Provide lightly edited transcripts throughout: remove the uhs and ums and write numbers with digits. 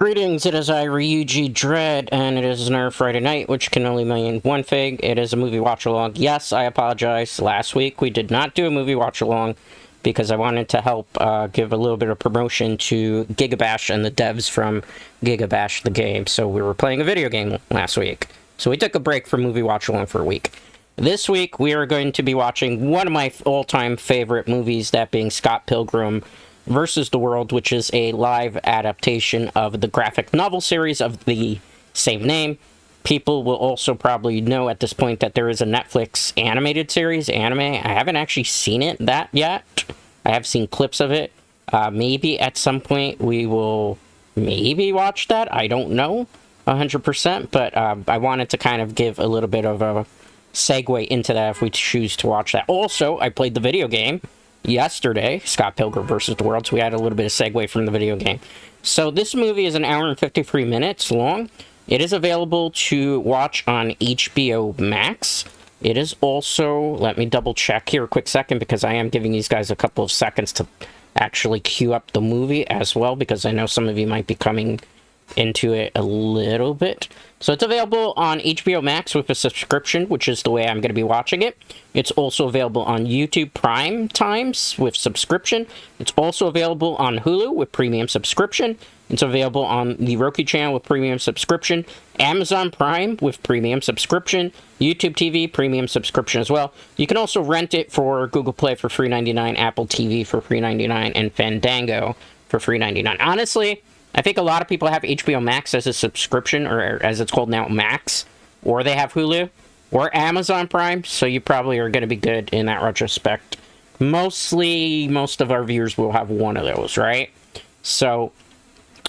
Greetings, it is I, Ryuji Dread, and it is another Friday night, which can only mean one thing. It is a movie watch-along. Yes, I apologize. Last week we did not do a movie watch-along because I wanted to help give a little bit of promotion to Gigabash and the devs from Gigabash the game. So we were playing a video game last week. So we took a break from movie watch-along for a week. This week we are going to be watching one of my all-time favorite movies, that being Scott Pilgrim versus the World, which is a live adaptation of the graphic novel series of the same name. People will also probably know at this point that there is a Netflix animated series, anime. I haven't actually seen it yet. I have seen clips of it. Maybe at some point we will maybe watch that. I don't know 100%, but I wanted to kind of give a little bit of a segue into that if we choose to watch that. Also, I played the video game yesterday, Scott Pilgrim versus the World, so we had a little bit of segue from the video game. So this movie is an hour and 53 minutes long. It is available to watch on HBO Max. It is also, let me double check here a quick second, because I am giving these guys a couple of seconds to actually queue up the movie as well, because I know some of you might be coming into it a little bit. So it's available on HBO Max with a subscription, which is the way I'm going to be watching it. It's also available on YouTube Prime Times with subscription. It's also available on Hulu with premium subscription. It's available on the Roku channel with premium subscription, Amazon Prime with premium subscription, YouTube TV premium subscription as well. You can also rent it for Google Play for $3.99, Apple TV for $3.99, and Fandango for $3.99. Honestly, I think a lot of people have HBO Max as a subscription, or as it's called now, Max, or they have Hulu, or Amazon Prime, so you probably are going to be good in that retrospect. Most of our viewers will have one of those, right? So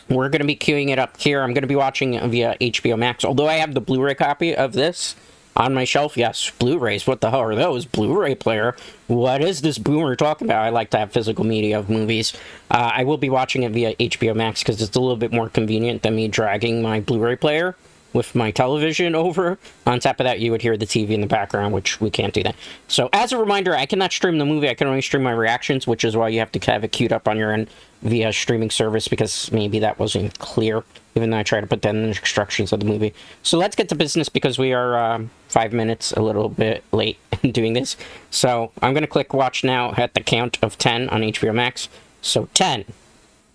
we're going to be queuing it up here. I'm going to be watching via HBO Max, although I have the Blu-ray copy of this on my shelf. Yes, Blu-rays. What the hell are those? Blu-ray player? What is this boomer talking about? I like to have physical media of movies. I will be watching it via HBO Max because it's a little bit more convenient than me dragging my Blu-ray player with my television over. On top of that, you would hear the TV in the background, which we can't do that. So as a reminder, I cannot stream the movie. I can only stream my reactions, which is why you have to have it queued up on your end via streaming service, because maybe that wasn't clear, even though I tried to put that in the instructions of the movie. So let's get to business, because we are 5 minutes a little bit late in doing this. So I'm going to click watch now at the count of 10 on HBO Max. So 10,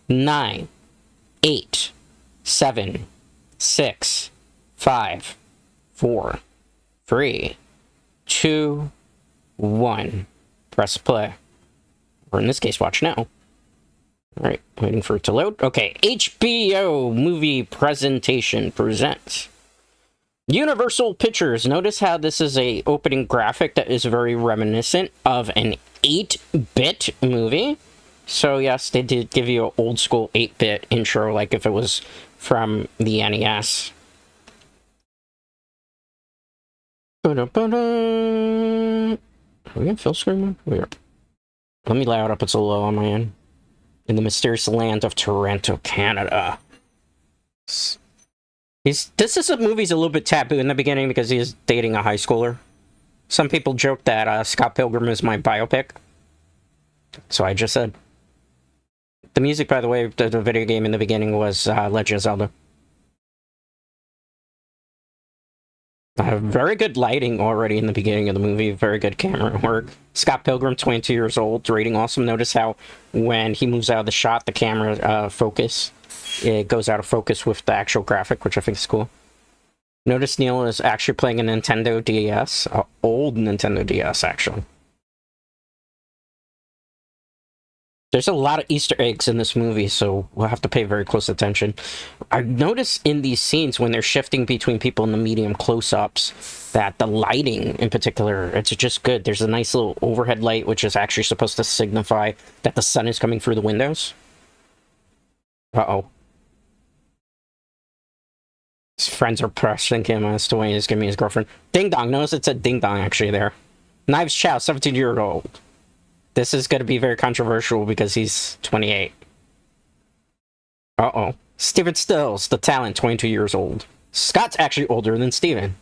9, 8, 7, 6, 5, 4, 3, 2, 1. Press play. Or in this case, watch now. Alright, waiting for it to load. Okay, HBO movie presentation presents Universal Pictures. Notice how this is a opening graphic that is very reminiscent of an 8-bit movie. So yes, they did give you an old school 8-bit intro, like if it was from the NES. Are we in full screen? Weird. Let me loud up, it's a low on my end. In the mysterious land of Toronto, Canada. This is a movie's a little bit taboo in the beginning because he is dating a high schooler. Some people joke that Scott Pilgrim is my biopic. So I just said. The music, by the way, the video game in the beginning was Legend of Zelda. Very good lighting already in the beginning of the movie. Very good camera work. Scott Pilgrim, 22 years old, rating awesome. Notice how when he moves out of the shot, the camera focus, it goes out of focus with the actual graphic, which I think is cool. Notice Neil is actually playing a Nintendo DS, an old Nintendo DS, actually. There's a lot of Easter eggs in this movie, so we'll have to pay very close attention. I notice in these scenes, when they're shifting between people in the medium close-ups, that the lighting in particular, it's just good. There's a nice little overhead light, which is actually supposed to signify that the sun is coming through the windows. Uh-oh. His friends are pressing him as to when he's giving me his girlfriend. Ding dong. Notice it said ding dong actually there. Knives Chow, 17-year-old. This is going to be very controversial because he's 28. Uh-oh. Steven Stills, the talent, 22 years old. Scott's actually older than Steven.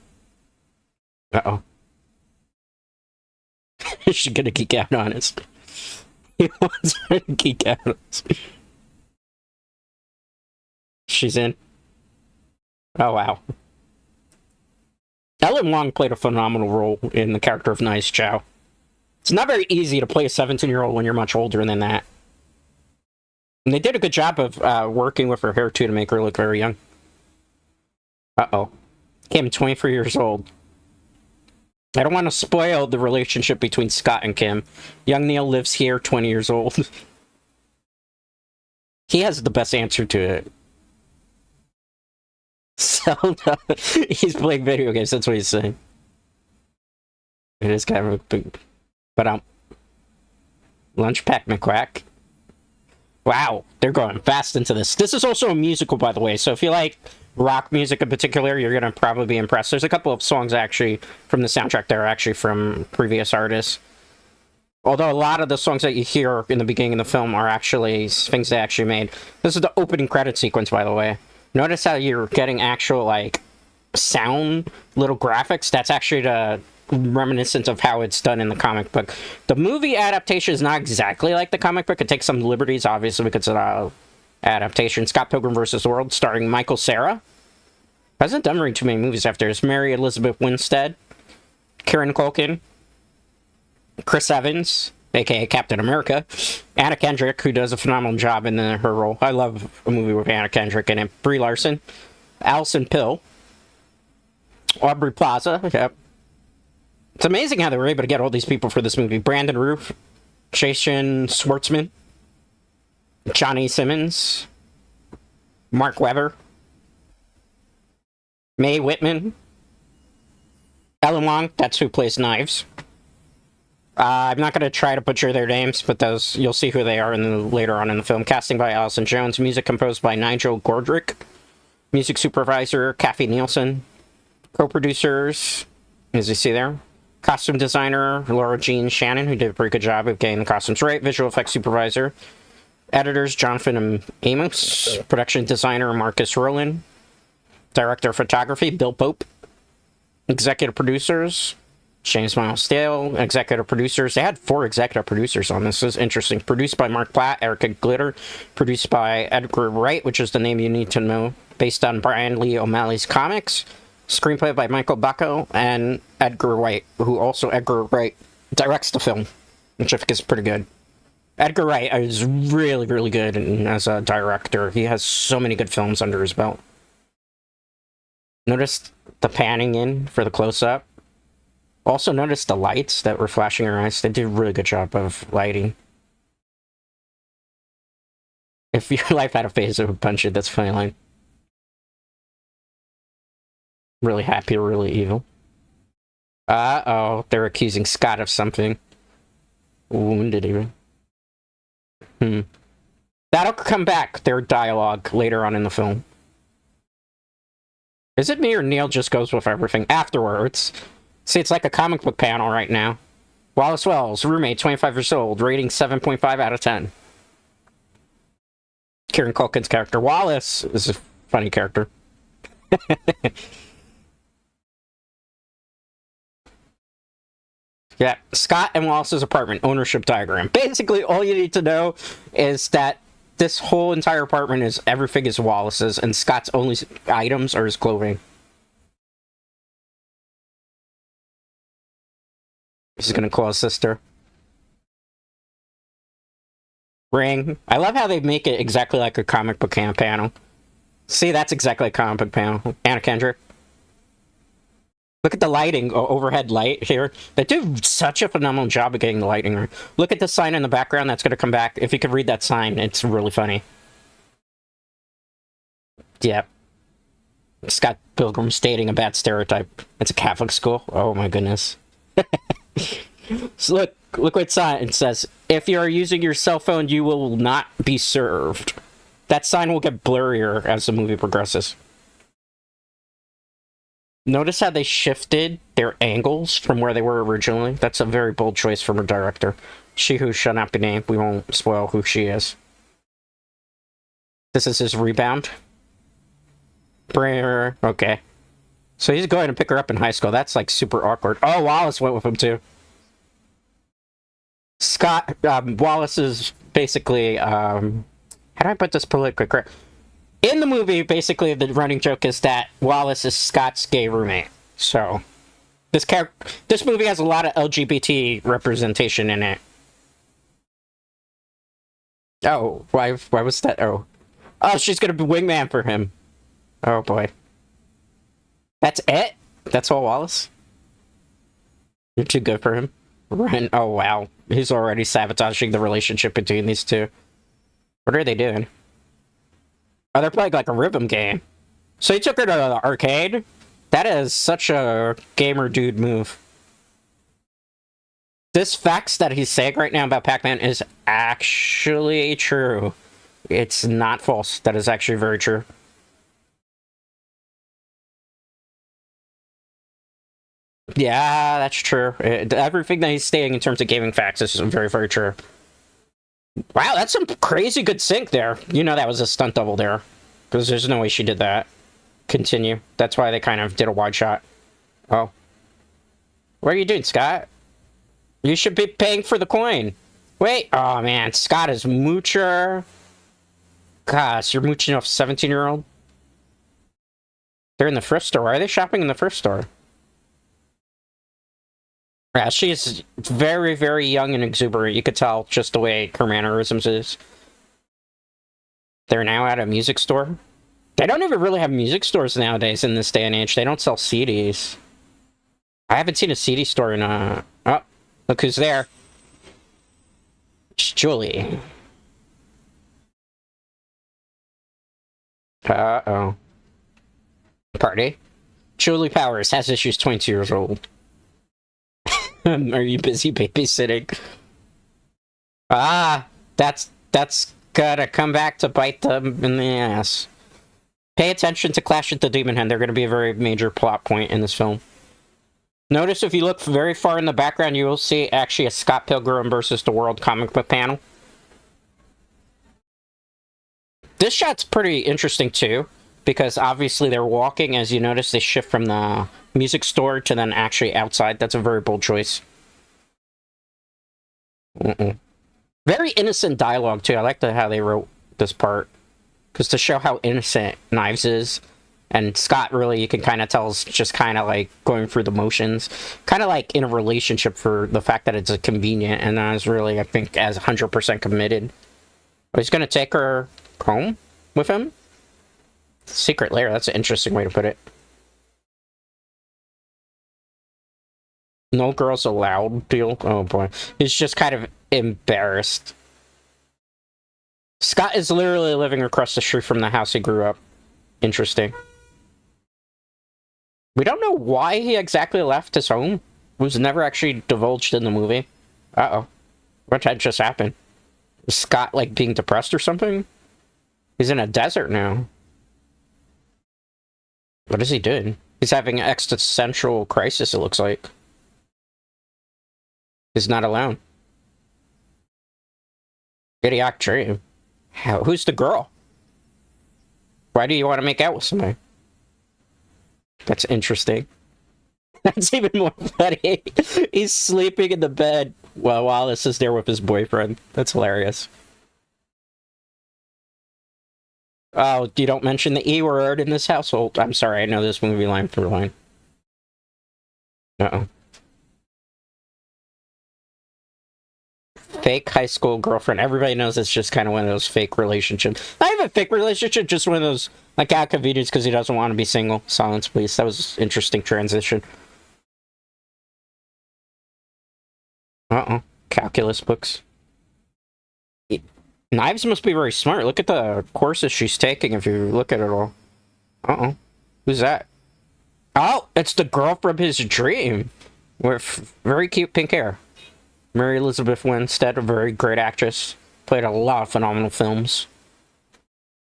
Uh-oh. She's going to geek out on us. He wants her to geek out on us. She's in. Oh, wow. Ellen Wong played a phenomenal role in the character of Nice Chow. It's not very easy to play a 17-year-old when you're much older than that. And they did a good job of working with her hair, too, to make her look very young. Uh-oh. Kim, 23 years old. I don't want to spoil the relationship between Scott and Kim. Young Neil lives here, 20 years old. He has the best answer to it. Zelda. He's playing video games, that's what he's saying. It is kind of a big... But, Lunch Pack McQuack. Wow, they're going fast into this. This is also a musical, by the way, so if you like rock music in particular, you're going to probably be impressed. There's a couple of songs, actually, from the soundtrack that are actually from previous artists. Although a lot of the songs that you hear in the beginning of the film are actually things they actually made. This is the opening credit sequence, by the way. Notice how you're getting actual, like, sound, little graphics. That's actually the reminiscent of how it's done in the comic book. The movie adaptation is not exactly like the comic book. It takes some liberties, obviously, because it's an adaptation. Scott Pilgrim vs. the World, starring Michael Cera. Hasn't done very too many movies after this. Mary Elizabeth Winstead, Kieran Culkin, Chris Evans, aka Captain America, Anna Kendrick, who does a phenomenal job in her role. I love a movie with Anna Kendrick in it. Brie Larson, Alison Pill, Aubrey Plaza. Yep. It's amazing how they were able to get all these people for this movie. Brandon Routh, Jason Schwartzman, Johnny Simmons, Mark Webber, Mae Whitman, Ellen Wong, that's who plays Knives. I'm not going to try to butcher their names, but those you'll see who they are later on in the film. Casting by Allison Jones, music composed by Nigel Godrich, music supervisor Kathy Nielsen, co-producers, as you see there, costume designer Laura Jean Shannon, who did a pretty good job of getting the costumes right, visual effects supervisor, editors Jonathan and Amos, production designer Marcus Rowland, director of photography Bill Pope, executive producers James Miles Dale, executive producers. They had 4 executive producers on this. This is interesting. Produced by Mark Platt, Erica Glitter. Produced by Edgar Wright, which is the name you need to know. Based on Brian Lee O'Malley's comics. Screenplay by Michael Bucco and Edgar Wright, who also Edgar Wright directs the film, which I think is pretty good. Edgar Wright is really, really good as a director. He has so many good films under his belt. Notice the panning in for the close-up. Also notice the lights that were flashing in her eyes. They did a really good job of lighting. If your life had a face, it would punch it. That's a funny line. Really happy or really evil. Uh-oh. They're accusing Scott of something. Wounded even. That'll come back, their dialogue, later on in the film. Is it me or Neil just goes with everything afterwards? See, it's like a comic book panel right now. Wallace Wells, roommate, 25 years old, rating 7.5 out of 10. Kieran Culkin's character. Wallace is a funny character. Yeah, Scott and Wallace's apartment ownership diagram. Basically, all you need to know is that this whole entire apartment is everything is Wallace's, and Scott's only items are his clothing. He's gonna call his sister. Ring. I love how they make it exactly like a comic book panel. See, that's exactly a comic book panel. Anna Kendrick. Look at the lighting, overhead light here. They do such a phenomenal job of getting the lighting right. Look at the sign in the background that's going to come back. If you could read that sign, it's really funny. Yeah. Scott Pilgrim stating a bad stereotype. It's a Catholic school. Oh my goodness. So look what sign it says. If you are using your cell phone, you will not be served. That sign will get blurrier as the movie progresses. Notice how they shifted their angles from where they were originally? That's a very bold choice from a director. She who shall not be named. We won't spoil who she is. This is his rebound. Okay. So he's going to pick her up in high school. That's like super awkward. Oh, Wallace went with him too. Scott, Wallace is basically, how do I put this politically correct? In the movie, basically, the running joke is that Wallace is Scott's gay roommate. So, this movie has a lot of LGBT representation in it. Oh, why was that? Oh, she's gonna be wingman for him. Oh boy, that's it. That's all, Wallace. You're too good for him. Ren. Oh wow, he's already sabotaging the relationship between these two. What are they doing? Oh, they're playing like a rhythm game. So he took her to the arcade? That is such a gamer dude move. This facts that he's saying right now about Pac-Man is actually true. It's not false. That is actually very true. Yeah, that's true. Everything that he's stating in terms of gaming facts is very, very true. Wow, that's some crazy good sync there. You know that was a stunt double there. Because there's no way she did that. Continue. That's why they kind of did a wide shot. Oh. What are you doing, Scott? You should be paying for the coin. Wait. Oh, man. Scott is moocher. Gosh, you're mooching off a 17-year-old? They're in the thrift store. Why are they shopping in the thrift store? Yeah, she is very, very young and exuberant. You could tell just the way her mannerisms is. They're now at a music store. They don't even really have music stores nowadays in this day and age. They don't sell CDs. I haven't seen a CD store in a... Oh, look who's there. It's Julie. Uh-oh. Party. Julie Powers has issues, 22 years old. Are you busy babysitting? Ah, that's gotta come back to bite them in the ass. Pay attention to Clash at the Demon Hen. They're gonna be a very major plot point in this film. Notice if you look very far in the background, you will see actually a Scott Pilgrim versus the World comic book panel. This shot's pretty interesting too, because obviously they're walking. As you notice, they shift from the music store to then actually outside. That's a very bold choice. Very innocent dialogue too. I like how they wrote this part, because to show how innocent Knives is, and Scott really, you can kind of tell, is just kind of like going through the motions, kind of like in a relationship for the fact that it's a convenient, and I was really, I think, as 100% committed. Oh, he's gonna take her home with him. Secret lair. That's an interesting way to put it. No girls allowed deal. Oh boy. He's just kind of embarrassed. Scott is literally living across the street from the house he grew up. Interesting. We don't know why he exactly left his home. It was never actually divulged in the movie. Uh-oh. What had just happened? Is Scott, like, being depressed or something? He's in a desert now. What is he doing? He's having an existential crisis, it looks like. He's not alone. Idiotic dream. Who's the girl? Why do you want to make out with somebody? That's interesting. That's even more funny. He's sleeping in the bed while Wallace is there with his boyfriend. That's hilarious. Oh, you don't mention the E word in this household. I'm sorry, I know this movie line for line. Uh-oh. Fake high school girlfriend. Everybody knows it's just kind of one of those fake relationships. Not even a fake relationship, just one of those, like, out convenience because he doesn't want to be single. Silence, please. That was an interesting transition. Uh-oh. Calculus books. Knives must be very smart. Look at the courses she's taking if you look at it all. Uh-oh. Who's that? Oh, it's the girl from his dream. With very cute pink hair. Mary Elizabeth Winstead, a very great actress. Played a lot of phenomenal films.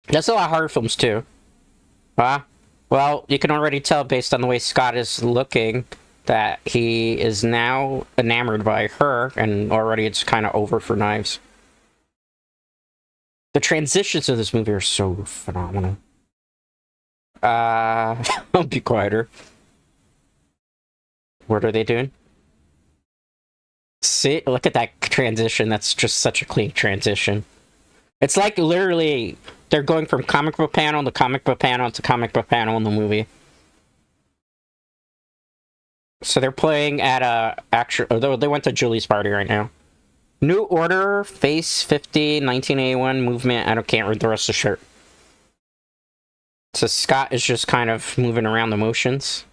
Does a lot of horror films, too. Well, you can already tell based on the way Scott is looking that he is now enamored by her, and already it's kind of over for Knives. The transitions of this movie are so phenomenal. I'll be quieter. What are they doing? See, look at that transition. That's just such a clean transition. It's like literally they're going from comic book panel to comic book panel to comic book panel in the movie. So they're playing at a actual. Although they went to Julie's party right now. New Order, Phase 50, 1981 movement. I can't read the rest of the shirt. So Scott is just kind of moving around the motions.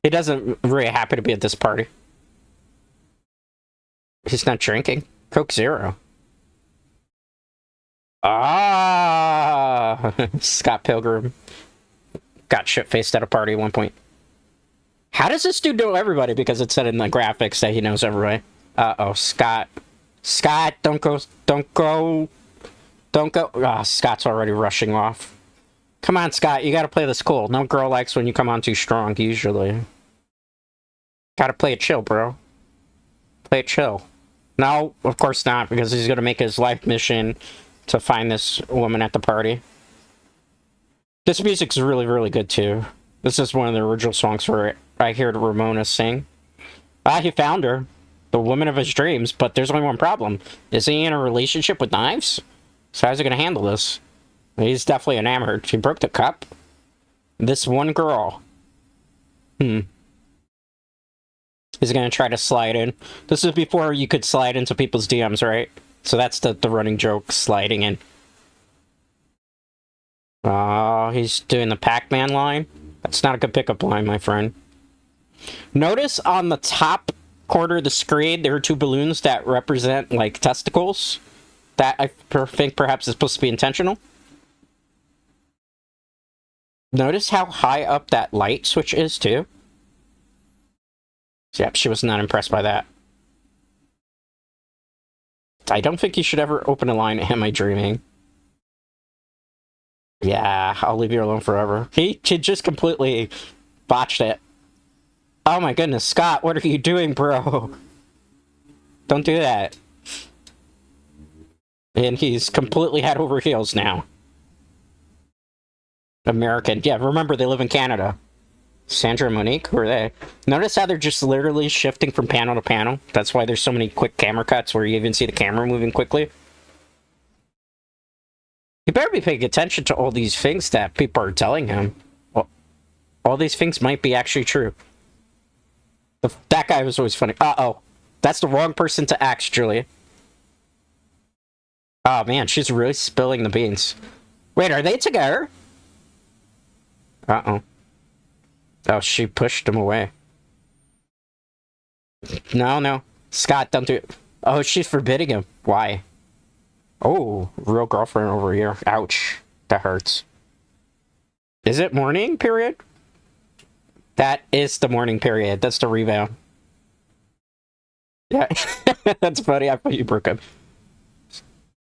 He doesn't really happy to be at this party. He's not drinking. Coke Zero. Ah, Scott Pilgrim got shit-faced at a party at one point. How does this dude know everybody? Because it said in the graphics that he knows everybody. Uh-oh, Scott. Scott, don't go. Ah, Scott's already rushing off. Come on, Scott, you gotta play this cool. No girl likes when you come on too strong, usually. Gotta play it chill, bro. Play it chill. No, of course not, because he's gonna make his life mission to find this woman at the party. This music's really, really good, too. This is one of the original songs for it. I heard Ramona sing. Ah, he found her. The woman of his dreams, but there's only one problem. Is he in a relationship with knives? So how's he gonna handle this? He's definitely enamored. She broke the cup? This one girl. He's gonna try to slide in. This is before you could slide into people's DMs, right? So that's the running joke, sliding in. Oh, he's doing the Pac-Man line. That's not a good pickup line, my friend. Notice on the top corner of the screen, there are two balloons that represent, like, testicles. That I think perhaps is supposed to be intentional. Notice how high up that light switch is, too. Yep, she was not impressed by that. I don't think you should ever open a line, am I dreaming? Yeah, I'll leave you alone forever. He just completely botched it. Oh my goodness, Scott, what are you doing, bro? Don't do that. And he's completely head over heels now. American. Yeah, remember, they live in Canada. Sandra and Monique? Who are they? Notice how they're just literally shifting from panel to panel? That's why there's so many quick camera cuts where you even see the camera moving quickly. You better be paying attention to all these things that people are telling him. Well, all these things might be actually true. That guy was always funny. Uh-oh. That's the wrong person to ask, Julia. Oh, man, she's really spilling the beans. Wait, are they together? Uh-oh. Oh, she pushed him away. No. Scott, don't do it. Oh, she's forbidding him. Why? Oh, real girlfriend over here. Ouch. That hurts. Is it morning period? That is the morning period. That's the rebound. Yeah. That's funny. I thought you broke up.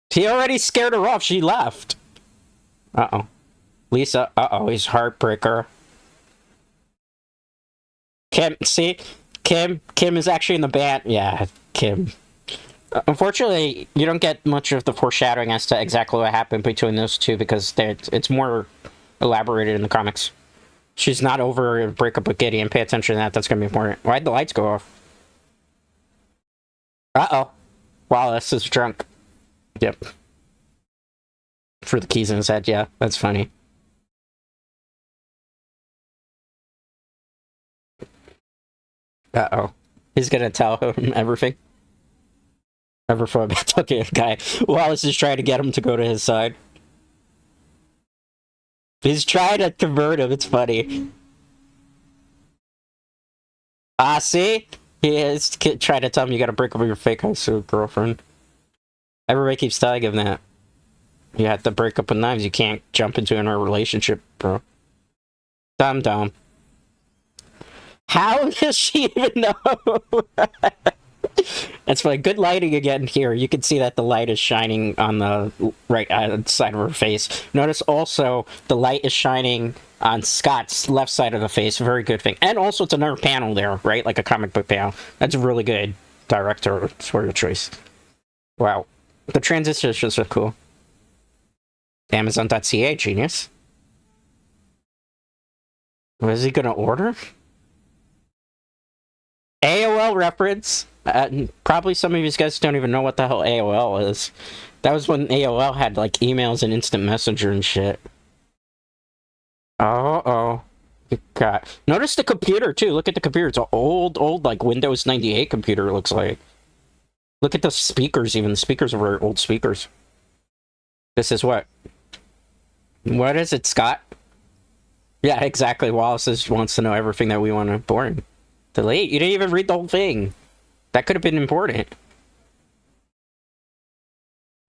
He already scared her off. She left. Uh-oh. Lisa. Uh-oh. He's heartbreaker. Kim. See? Kim is actually in the band. Yeah, Kim. Unfortunately, you don't get much of the foreshadowing as to exactly what happened between those two because it's more elaborated in the comics. She's not over a breakup with Gideon. Pay attention to that. That's going to be important. Why'd the lights go off? Uh-oh. Wallace is drunk. Yep. For the keys in his head, yeah. That's funny. Uh-oh. He's going to tell him everything. Okay, guy. Wallace is trying to get him to go to his side. He's trying to convert him. It's funny. Ah, see? He is trying to tell him you gotta break up with your fake high school girlfriend. Everybody keeps telling him that. You have to break up with knives. You can't jump into a relationship, bro. Dumb. How does she even know? That's funny. Good lighting again here. You can see that the light is shining on the right side of her face. Notice also the light is shining on Scott's left side of the face. Very good thing. And also it's another panel there, right? Like a comic book panel. That's really good directorial choice. Wow. The transitions are so cool. Amazon.ca, genius. What is he gonna order? AOL AOL reference. Probably some of you guys don't even know what the hell AOL is. That was when AOL had, like, emails and instant messenger and shit. Uh-oh. God. Notice the computer, too. Look at the computer. It's an old, like, Windows 98 computer, it looks like. Look at the speakers, even. The speakers are very old speakers. This is what? What is it, Scott? Yeah, exactly. Wallace wants to know everything that we want to... Boring. Delete? You didn't even read the whole thing. That could have been important.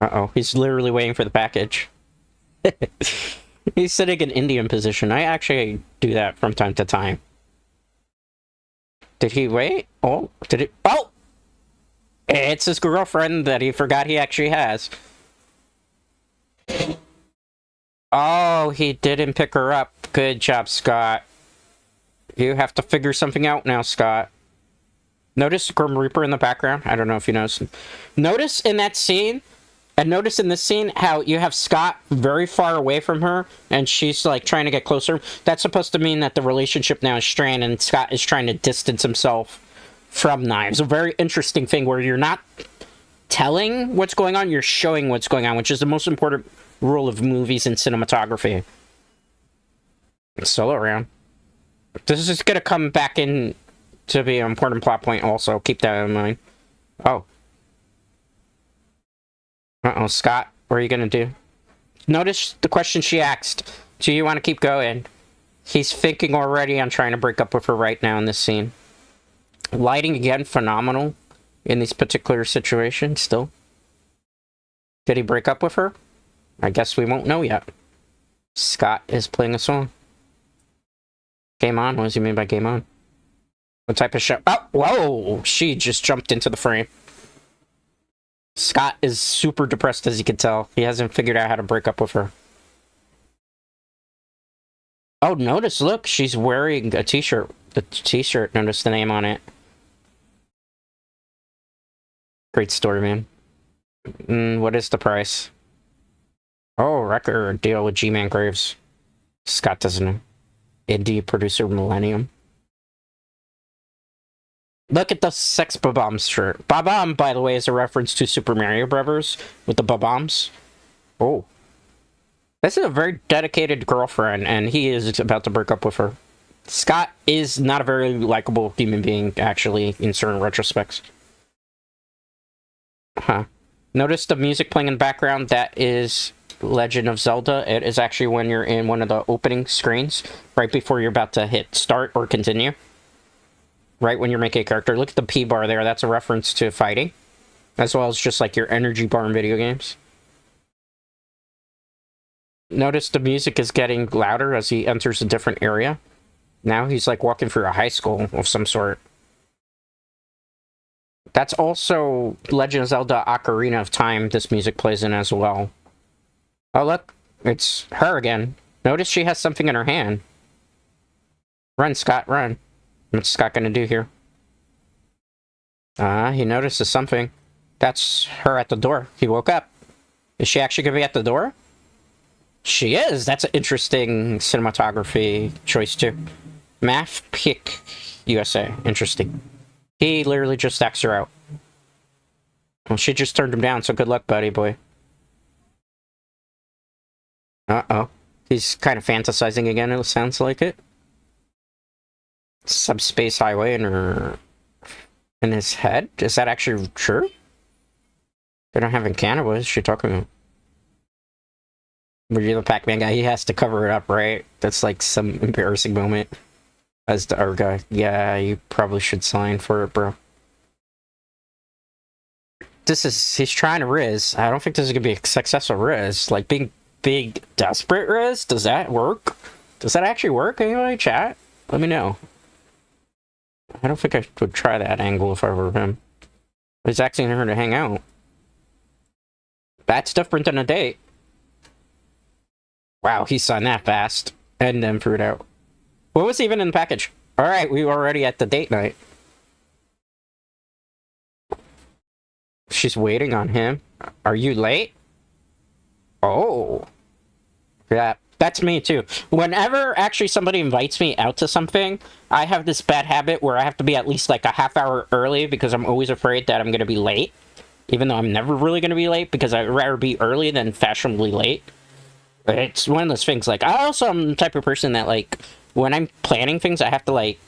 Uh-oh. He's literally waiting for the package. He's sitting in Indian position. I actually do that from time to time. Did he wait? Oh, did it? Oh! It's his girlfriend that he forgot he actually has. Oh, he didn't pick her up. Good job, Scott. You have to figure something out now, Scott. Notice Grim Reaper in the background? I don't know if you noticed. Notice in that scene... And notice in this scene how you have Scott very far away from her, and she's, like, trying to get closer. That's supposed to mean that the relationship now is strained, and Scott is trying to distance himself from Knives. A very interesting thing where you're not telling what's going on, you're showing what's going on, which is the most important rule of movies and cinematography. Solo round. This is going to come back in to be an important plot point also. Keep that in mind. Oh. Uh-oh, Scott, what are you gonna do? Notice the question she asked. Do you want to keep going? He's thinking already on trying to break up with her right now in this scene. Lighting, again, phenomenal in these particular situations, still. Did he break up with her? I guess we won't know yet. Scott is playing a song. Game on? What does he mean by game on? What type of show? Oh, whoa! She just jumped into the frame. Scott is super depressed, as you can tell. He hasn't figured out how to break up with her. Oh, notice, look, she's wearing a t-shirt. The t-shirt, notice the name on it. Great story, man. What is the price? Oh, record deal with G-Man Graves. Scott doesn't know. Indie producer Millennium. Look at the Sex Bob-ombs shirt. Bob-omb, by the way, is a reference to Super Mario Brothers with the Bob-ombs. Oh. This is a very dedicated girlfriend, and he is about to break up with her. Scott is not a very likable human being, actually, in certain retrospects. Huh. Notice the music playing in the background? That is Legend of Zelda. It is actually when you're in one of the opening screens, right before you're about to hit start or continue. Right when you're making a character. Look at the P bar there. That's a reference to fighting. As well as just like your energy bar in video games. Notice the music is getting louder as he enters a different area. Now he's like walking through a high school of some sort. That's also Legend of Zelda Ocarina of Time this music plays in as well. Oh look, it's her again. Notice she has something in her hand. Run, Scott, run. What's Scott gonna do here? He notices something. That's her at the door. He woke up. Is she actually gonna be at the door? She is! That's an interesting cinematography choice, too. Math Pick USA. Interesting. He literally just asked her out. Well, she just turned him down, so good luck, buddy boy. Uh-oh. He's kind of fantasizing again, it sounds like it. Subspace highway in his head? Is that actually true? They don't have in Canada. What is she talking about? Were you the Pac-Man guy? He has to cover it up, right? That's like some embarrassing moment. As the other guy. Yeah, you probably should sign for it, bro. He's trying to Riz. I don't think this is gonna be a successful Riz. Like, being big, desperate Riz? Does that work? Does that actually work? Anybody chat? Let me know. I don't think I would try that angle if I were him. He's asking her to hang out. That's different than a date. Wow, he signed that fast. And then threw it out. What was even in the package? Alright, we were already at the date night. She's waiting on him. Are you late? Oh. Yeah, That's me too. Whenever actually somebody invites me out to something, I have this bad habit where I have to be at least like a half hour early because I'm always afraid that I'm going to be late. Even though I'm never really going to be late because I'd rather be early than fashionably late. It's one of those things, like, I also am the type of person that, like, when I'm planning things, I have to, like,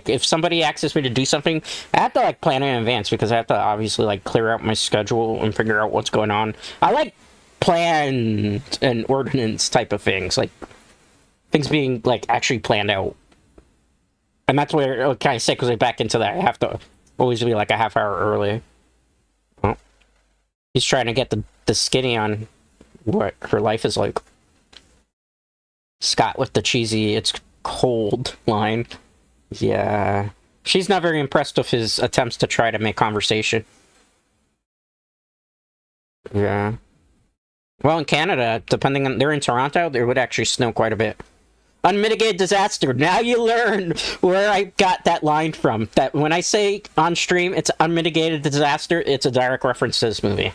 if somebody asks me to do something, I have to, like, plan in advance because I have to obviously, like, clear out my schedule and figure out what's going on. I like plan and ordinance type of things, like, things being, like, actually planned out. And that's where it kind of segues back into that. I have to always be, like, a half hour early. Well, he's trying to get the skinny on what her life is like. Scott with the cheesy, it's cold line. Yeah. She's not very impressed with his attempts to try to make conversation. Yeah. Well, in Canada, depending on... They're in Toronto, it would actually snow quite a bit. Unmitigated disaster. Now you learn where I got that line from. That when I say on stream it's unmitigated disaster, it's a direct reference to this movie.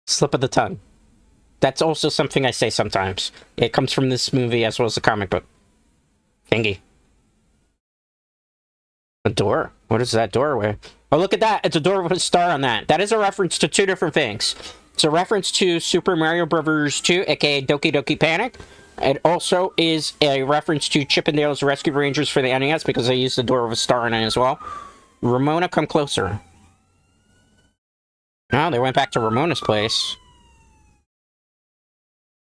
Slip of the tongue. That's also something I say sometimes. It comes from this movie as well as the comic book. Thingy. A door? What is that doorway? Oh, look at that! It's a door with a star on that. That is a reference to two different things. It's a reference to Super Mario Bros. 2, aka Doki Doki Panic. It also is a reference to Chip 'n Dale's Rescue Rangers for the NES because they used the door with a star on it as well. Ramona, come closer. Oh, they went back to Ramona's place.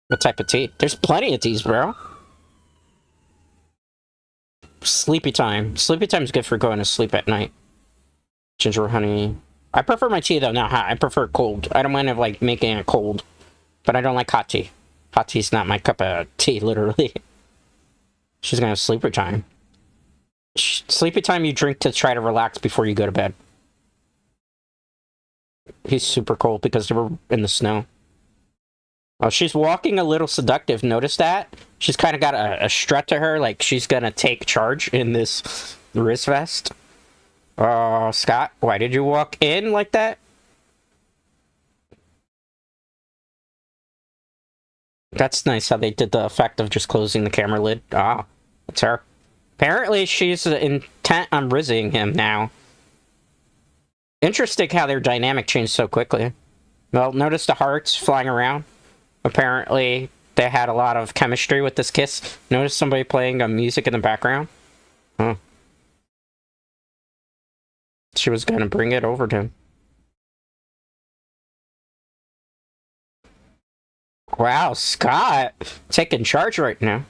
What type of tea? There's plenty of teas, bro. Sleepy time. Sleepy time's good for going to sleep at night. Ginger honey. I prefer my tea, though, not hot. I prefer cold. I don't mind, like, making it cold. But I don't like hot tea. Hot tea's not my cup of tea, literally. She's gonna have sleepy time. Sleepy time you drink to try to relax before you go to bed. He's super cold because they were in the snow. Oh, she's walking a little seductive. Notice that? She's kind of got a strut to her, like she's gonna take charge in this wrist vest. Oh, Scott, why did you walk in like that? That's nice how they did the effect of just closing the camera lid. Ah, that's her. Apparently, she's intent on rizzing him now. Interesting how their dynamic changed so quickly. Well, notice the hearts flying around. Apparently, they had a lot of chemistry with this kiss. Notice somebody playing music in the background? Huh. She was gonna bring it over to him. Wow, Scott! Taking charge right now.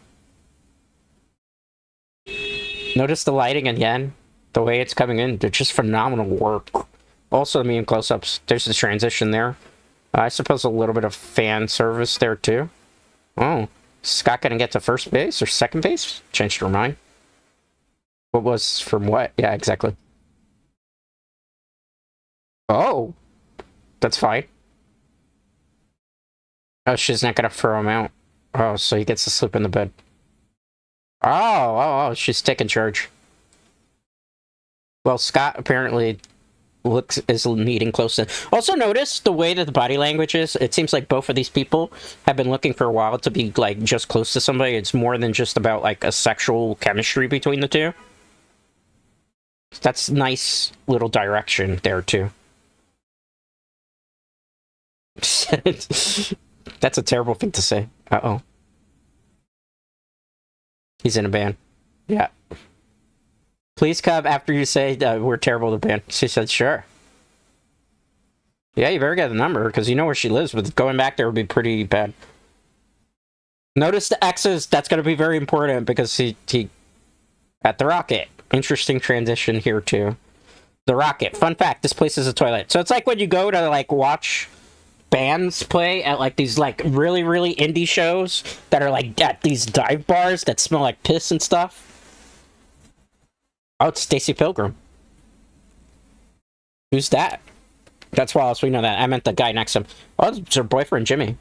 Notice the lighting again. The way it's coming in. They're just phenomenal work. Also, me in close-ups. There's the transition there. I suppose a little bit of fan service there, too. Oh. Scott gonna get to first base or second base? Changed her mind. What was from what? Yeah, exactly. Oh. That's fine. Oh, she's not gonna throw him out. Oh, so he gets to sleep in the bed. Oh, she's taking charge. Well, Scott apparently is needing close to... Also notice the way that the body language is. It seems like both of these people have been looking for a while to be, like, just close to somebody. It's more than just about, like, a sexual chemistry between the two. That's nice little direction there, too. That's a terrible thing to say. Uh-oh. He's in a band. Yeah. Please come after you say we're terrible at the band. She said, sure. Yeah, you better get the number, because you know where she lives, but going back there would be pretty bad. Notice the X's. That's going to be very important, because he... At the Rocket. Interesting transition here, too. The Rocket. Fun fact, this place is a toilet. So it's like when you go to, like, watch bands play at, like, these, like, really, really indie shows that are, like, at these dive bars that smell like piss and stuff. Oh, it's Scott Pilgrim. Who's that? That's why else we know that. I meant the guy next to him. Oh, it's her boyfriend, Jimmy.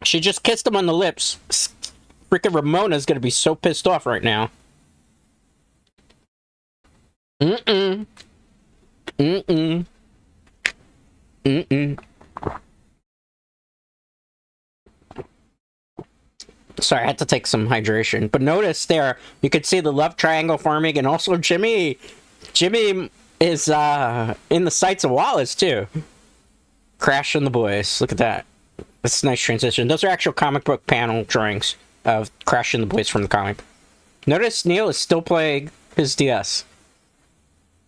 She just kissed him on the lips. Freaking Ramona's gonna be so pissed off right now. Mm-mm. Sorry, I had to take some hydration. But notice there, you could see the love triangle forming, and also Jimmy is in the sights of Wallace too. Crash and the boys. Look at that. That's a nice transition. Those are actual comic book panel drawings of Crash and the boys from the comic. Notice Neil is still playing his DS.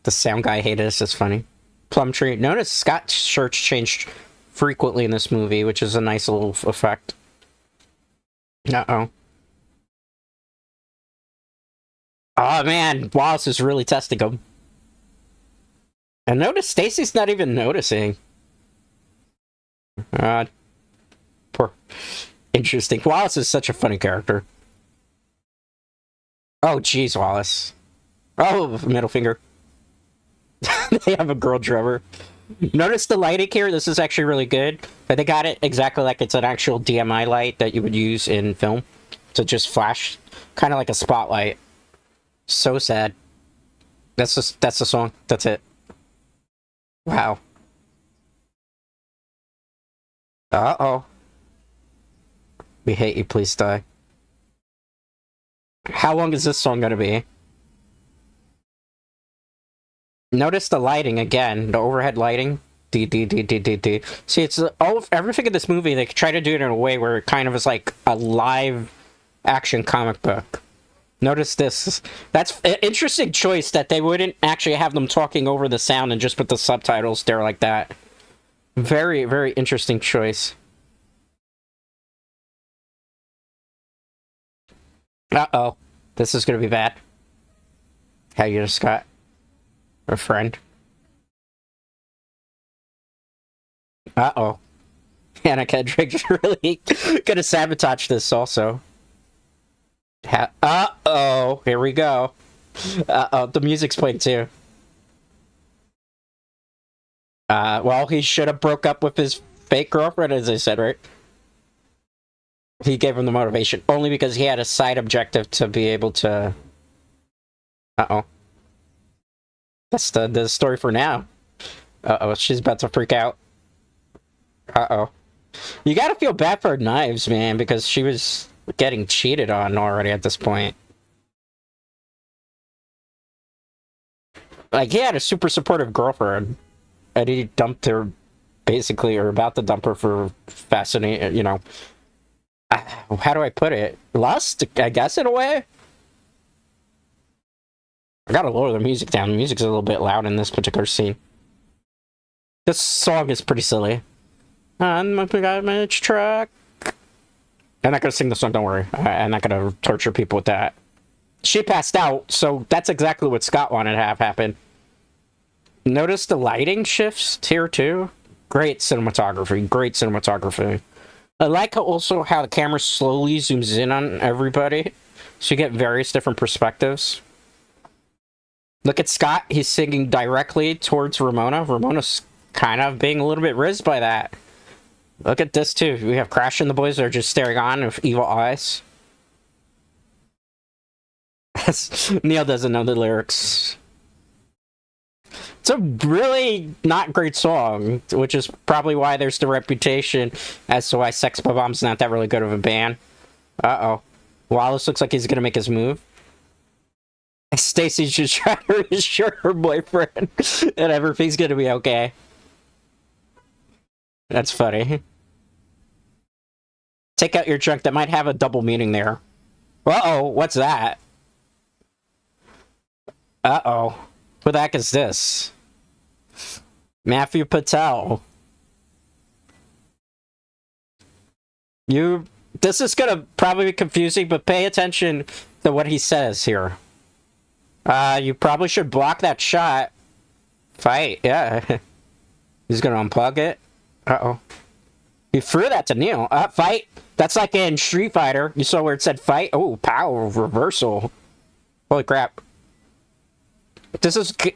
The sound guy hated us. It's funny. Plumtree. Notice Scott's shirts changed frequently in this movie, which is a nice little effect. Uh-oh. Oh man, Wallace is really testing him. And notice Stacy's not even noticing. Poor. Interesting. Wallace is such a funny character. Oh, jeez, Wallace. Oh, middle finger. They have a girl drummer. Notice the lighting here? This is actually really good. But they got it exactly like it's an actual DMI light that you would use in film. To just flash. Kind of like a spotlight. So sad. That's the song. That's it. Wow. Uh-oh. We hate you, please die. How long is this song gonna be? Notice the lighting again, the overhead lighting. See, it's everything in this movie. They try to do it in a way where it kind of is like a live action comic book. Notice this. That's an interesting choice that they wouldn't actually have them talking over the sound and just put the subtitles there like that. Very, very interesting choice. Uh-oh. This is gonna be bad. How you doing, Scott? A friend. Uh-oh. Anna Kendrick's really gonna sabotage this also. Uh-oh. Here we go. Uh-oh. The music's playing too. Well, he should have broke up with his fake girlfriend, as I said, right? He gave him the motivation. Only because he had a side objective to be able to... Uh-oh. That's the story for now. Uh-oh, she's about to freak out. Uh-oh. You gotta feel bad for Knives, man, because she was getting cheated on already at this point. Like, he had a super supportive girlfriend, and he dumped her, basically, or about to dump her for fascinating, you know... How do I put it? Lust, I guess, in a way? I gotta lower the music down. The music's a little bit loud in this particular scene. This song is pretty silly. I'm my truck. I'm not gonna sing the song, don't worry. I'm not gonna torture people with that. She passed out, so that's exactly what Scott wanted to have happen. Notice the lighting shifts here, too? Great cinematography. Great cinematography. I like also how the camera slowly zooms in on everybody, so you get various different perspectives. Look at Scott, he's singing directly towards Ramona. Ramona's kind of being a little bit rizzed by that. Look at this too, we have Crash and the boys that are just staring on with evil eyes. Neil doesn't know the lyrics. It's a really not great song, which is probably why there's the reputation as to why Sex Bob-omb's not that really good of a band. Uh-oh. Wallace looks like he's gonna make his move. Stacy's just trying to reassure her boyfriend that everything's gonna be okay. That's funny. Take out your junk, that might have a double meaning there. Uh-oh, what's that? Uh-oh. Who the heck is this? Matthew Patel. This is gonna probably be confusing, but pay attention to what he says here. You probably should block that shot. Fight, yeah. He's gonna unplug it. Uh-oh. He threw that to Neil. Fight. That's like in Street Fighter. You saw where it said fight? Oh, power reversal. Holy crap.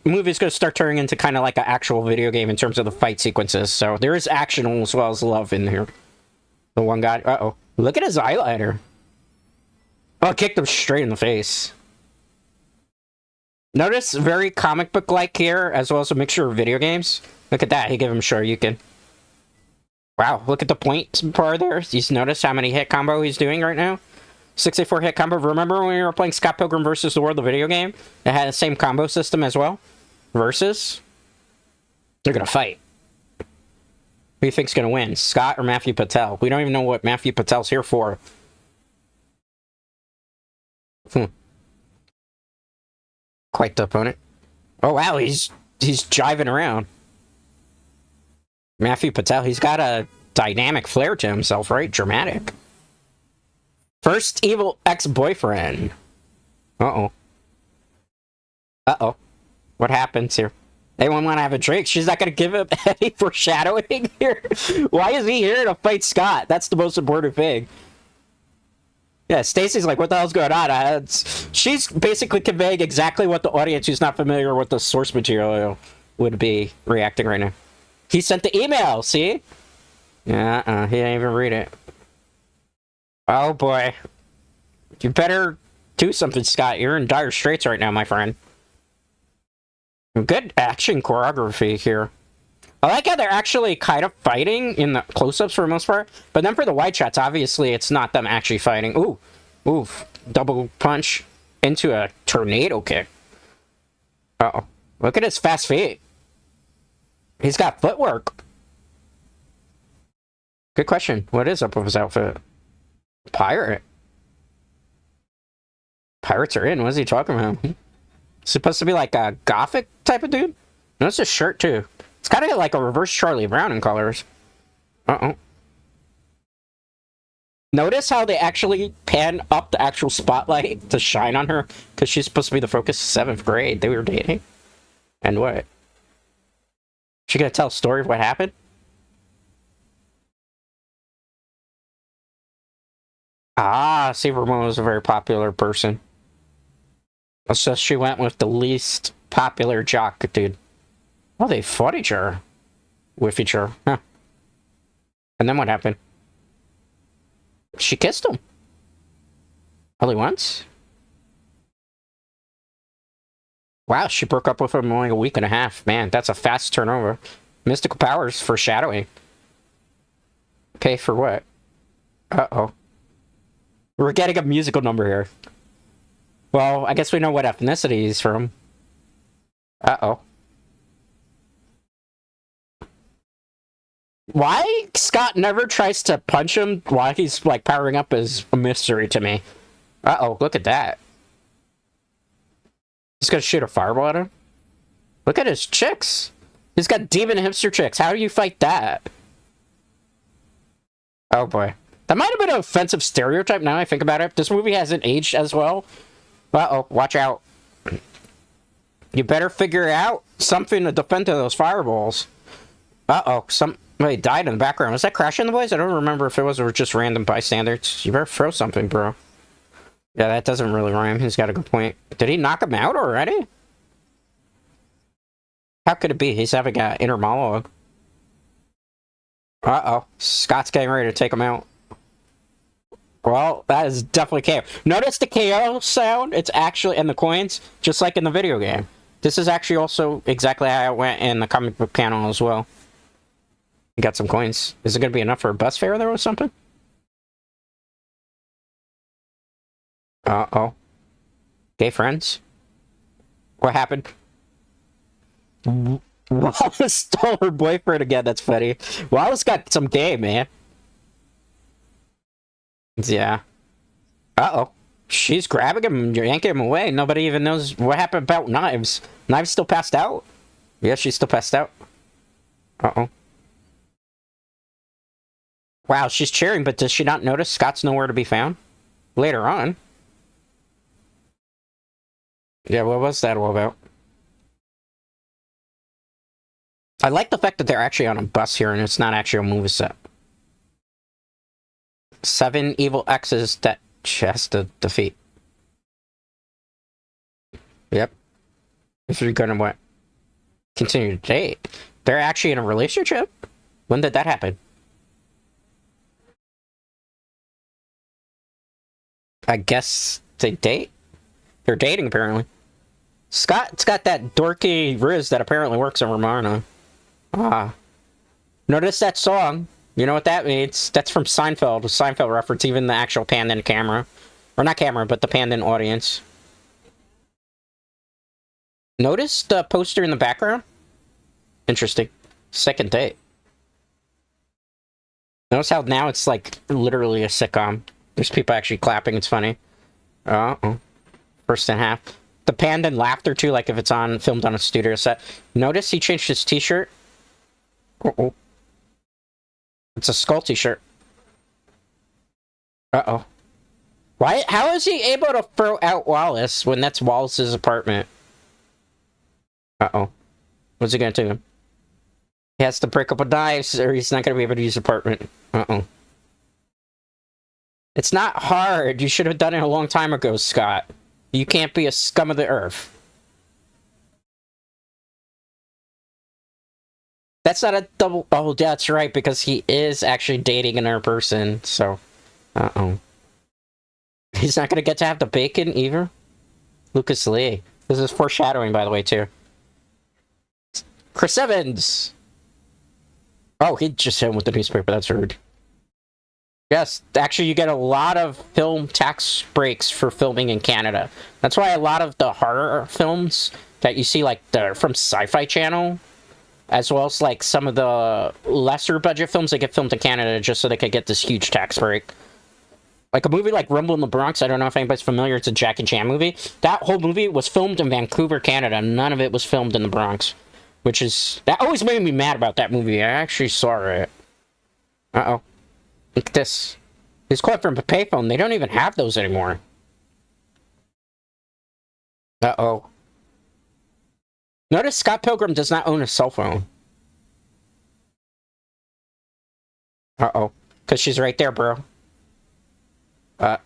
Movie's gonna start turning into kind of like an actual video game in terms of the fight sequences. So there is action as well as love in here. The one guy. Uh-oh. Look at his eyeliner. Oh, it kicked him straight in the face. Notice very comic book-like here, as well as a mixture of video games. Look at that. He gave him Shoryuken. Wow, look at the point bar there. You notice how many hit combo he's doing right now? 64 hit combo. Remember when we were playing Scott Pilgrim versus the World, the video game? It had the same combo system as well. Versus. They're gonna fight. Who do you think's gonna win? Scott or Matthew Patel? We don't even know what Matthew Patel's here for. Quite the opponent. Oh wow, he's jiving around. Matthew Patel, he's got a dynamic flair to himself, right? Dramatic. First evil ex-boyfriend. Uh-oh. Uh-oh. What happens here? Anyone want to have a drink? She's not going to give him any foreshadowing here. Why is he here to fight Scott? That's the most important thing. Yeah, Stacy's like, what the hell's going on? She's basically conveying exactly what the audience who's not familiar with the source material would be reacting right now. He sent the email, see? Yeah, he didn't even read it. Oh boy. You better do something, Scott. You're in dire straits right now, my friend. Good action choreography here. I like how they're actually kind of fighting in the close-ups for the most part. But then for the wide shots, obviously, it's not them actually fighting. Ooh. Oof. Double punch into a tornado kick. Uh-oh. Look at his fast feet. He's got footwork. Good question. What is up with his outfit? Pirate. Pirates are in. What is he talking about? Supposed to be like a gothic type of dude? No, it's a shirt too. It's kind of like a reverse Charlie Brown in colors. Uh-oh. Notice how they actually pan up the actual spotlight to shine on her? Because she's supposed to be the focus of 7th grade. They were dating. And what? She gonna tell a story of what happened? Ah, see, Ramon was a very popular person. So she went with the least popular jock, dude. Oh, they fought each other. With each other. Huh. And then what happened? She kissed him. Only once? Wow, she broke up with him in only a week and a half. Man, that's a fast turnover. Mystical powers foreshadowing. Okay, for what? Uh-oh. We're getting a musical number here. Well, I guess we know what ethnicity he's from. Uh-oh. Why Scott never tries to punch him while he's, like, powering up is a mystery to me. Uh-oh, look at that. He's gonna shoot a fireball at him? Look at his chicks. He's got demon hipster chicks. How do you fight that? Oh, boy. That might have been an offensive stereotype now I think about it. This movie hasn't aged as well. Uh-oh, watch out. You better figure out something to defend to those fireballs. Uh-oh, somebody died in the background. Was that Crashing the Boys? I don't remember if it was or just random bystanders. You better throw something, bro. Yeah, that doesn't really rhyme. He's got a good point. Did he knock him out already? How could it be? He's having an inner monologue. Uh-oh. Scott's getting ready to take him out. Well, that is definitely KO. Notice the KO sound? It's actually in the coins, just like in the video game. This is actually also exactly how it went in the comic book panel as well. You got some coins. Is it going to be enough for a bus fare there or something? Uh-oh. Gay friends? What happened? Wallace stole her boyfriend again. That's funny. Wallace got some game, man. Yeah. Uh-oh. She's grabbing him, yanking him away. Nobody even knows what happened about Knives. Knives still passed out? Yeah, she's still passed out. Uh-oh. Wow, she's cheering, but does she not notice Scott's nowhere to be found? Later on. Yeah, what was that all about? I like the fact that they're actually on a bus here and it's not actually a movie set. 7 evil exes that she has to defeat. Yep. If you're gonna what? Continue to date. They're actually in a relationship? When did that happen? I guess they date? They're dating, apparently. Scott's got that dorky Riz that apparently works on Romana. Ah. Notice that song. You know what that means? That's from Seinfeld. A Seinfeld reference, even the actual panned in camera. Or not camera, but the panned in audience. Notice the poster in the background? Interesting. Second date. Notice how now it's like literally a sitcom. There's people actually clapping, it's funny. Uh-oh. First and half. The panned in laughter too, like if it's filmed on a studio set. Notice he changed his t-shirt. Uh-oh. It's a skull t-shirt. Uh-oh. Why? How is he able to throw out Wallace when that's Wallace's apartment? Uh-oh. What's he gonna do? He has to break up with knives, or he's not gonna be able to use his apartment. Uh-oh. It's not hard. You should have done it a long time ago, Scott. You can't be a scum of the earth. That's not a double... Oh, that's right, because he is actually dating another person, so... Uh-oh. He's not gonna get to have the bacon, either? Lucas Lee. This is foreshadowing, by the way, too. Chris Evans! Oh, he just hit him with the newspaper. That's rude. Yes, actually, you get a lot of film tax breaks for filming in Canada. That's why a lot of the horror films that you see, like, from Sci-Fi Channel, as well as, like, some of the lesser budget films that get filmed in Canada just so they could get this huge tax break. Like a movie like Rumble in the Bronx, I don't know if anybody's familiar, it's a Jackie Chan movie. That whole movie was filmed in Vancouver, Canada. None of it was filmed in the Bronx. Which is... That always made me mad about that movie. I actually saw it. Uh-oh. Look at this. He's calling from a payphone. They don't even have those anymore. Uh-oh. Notice Scott Pilgrim does not own a cell phone. Uh-oh. Because she's right there, bro.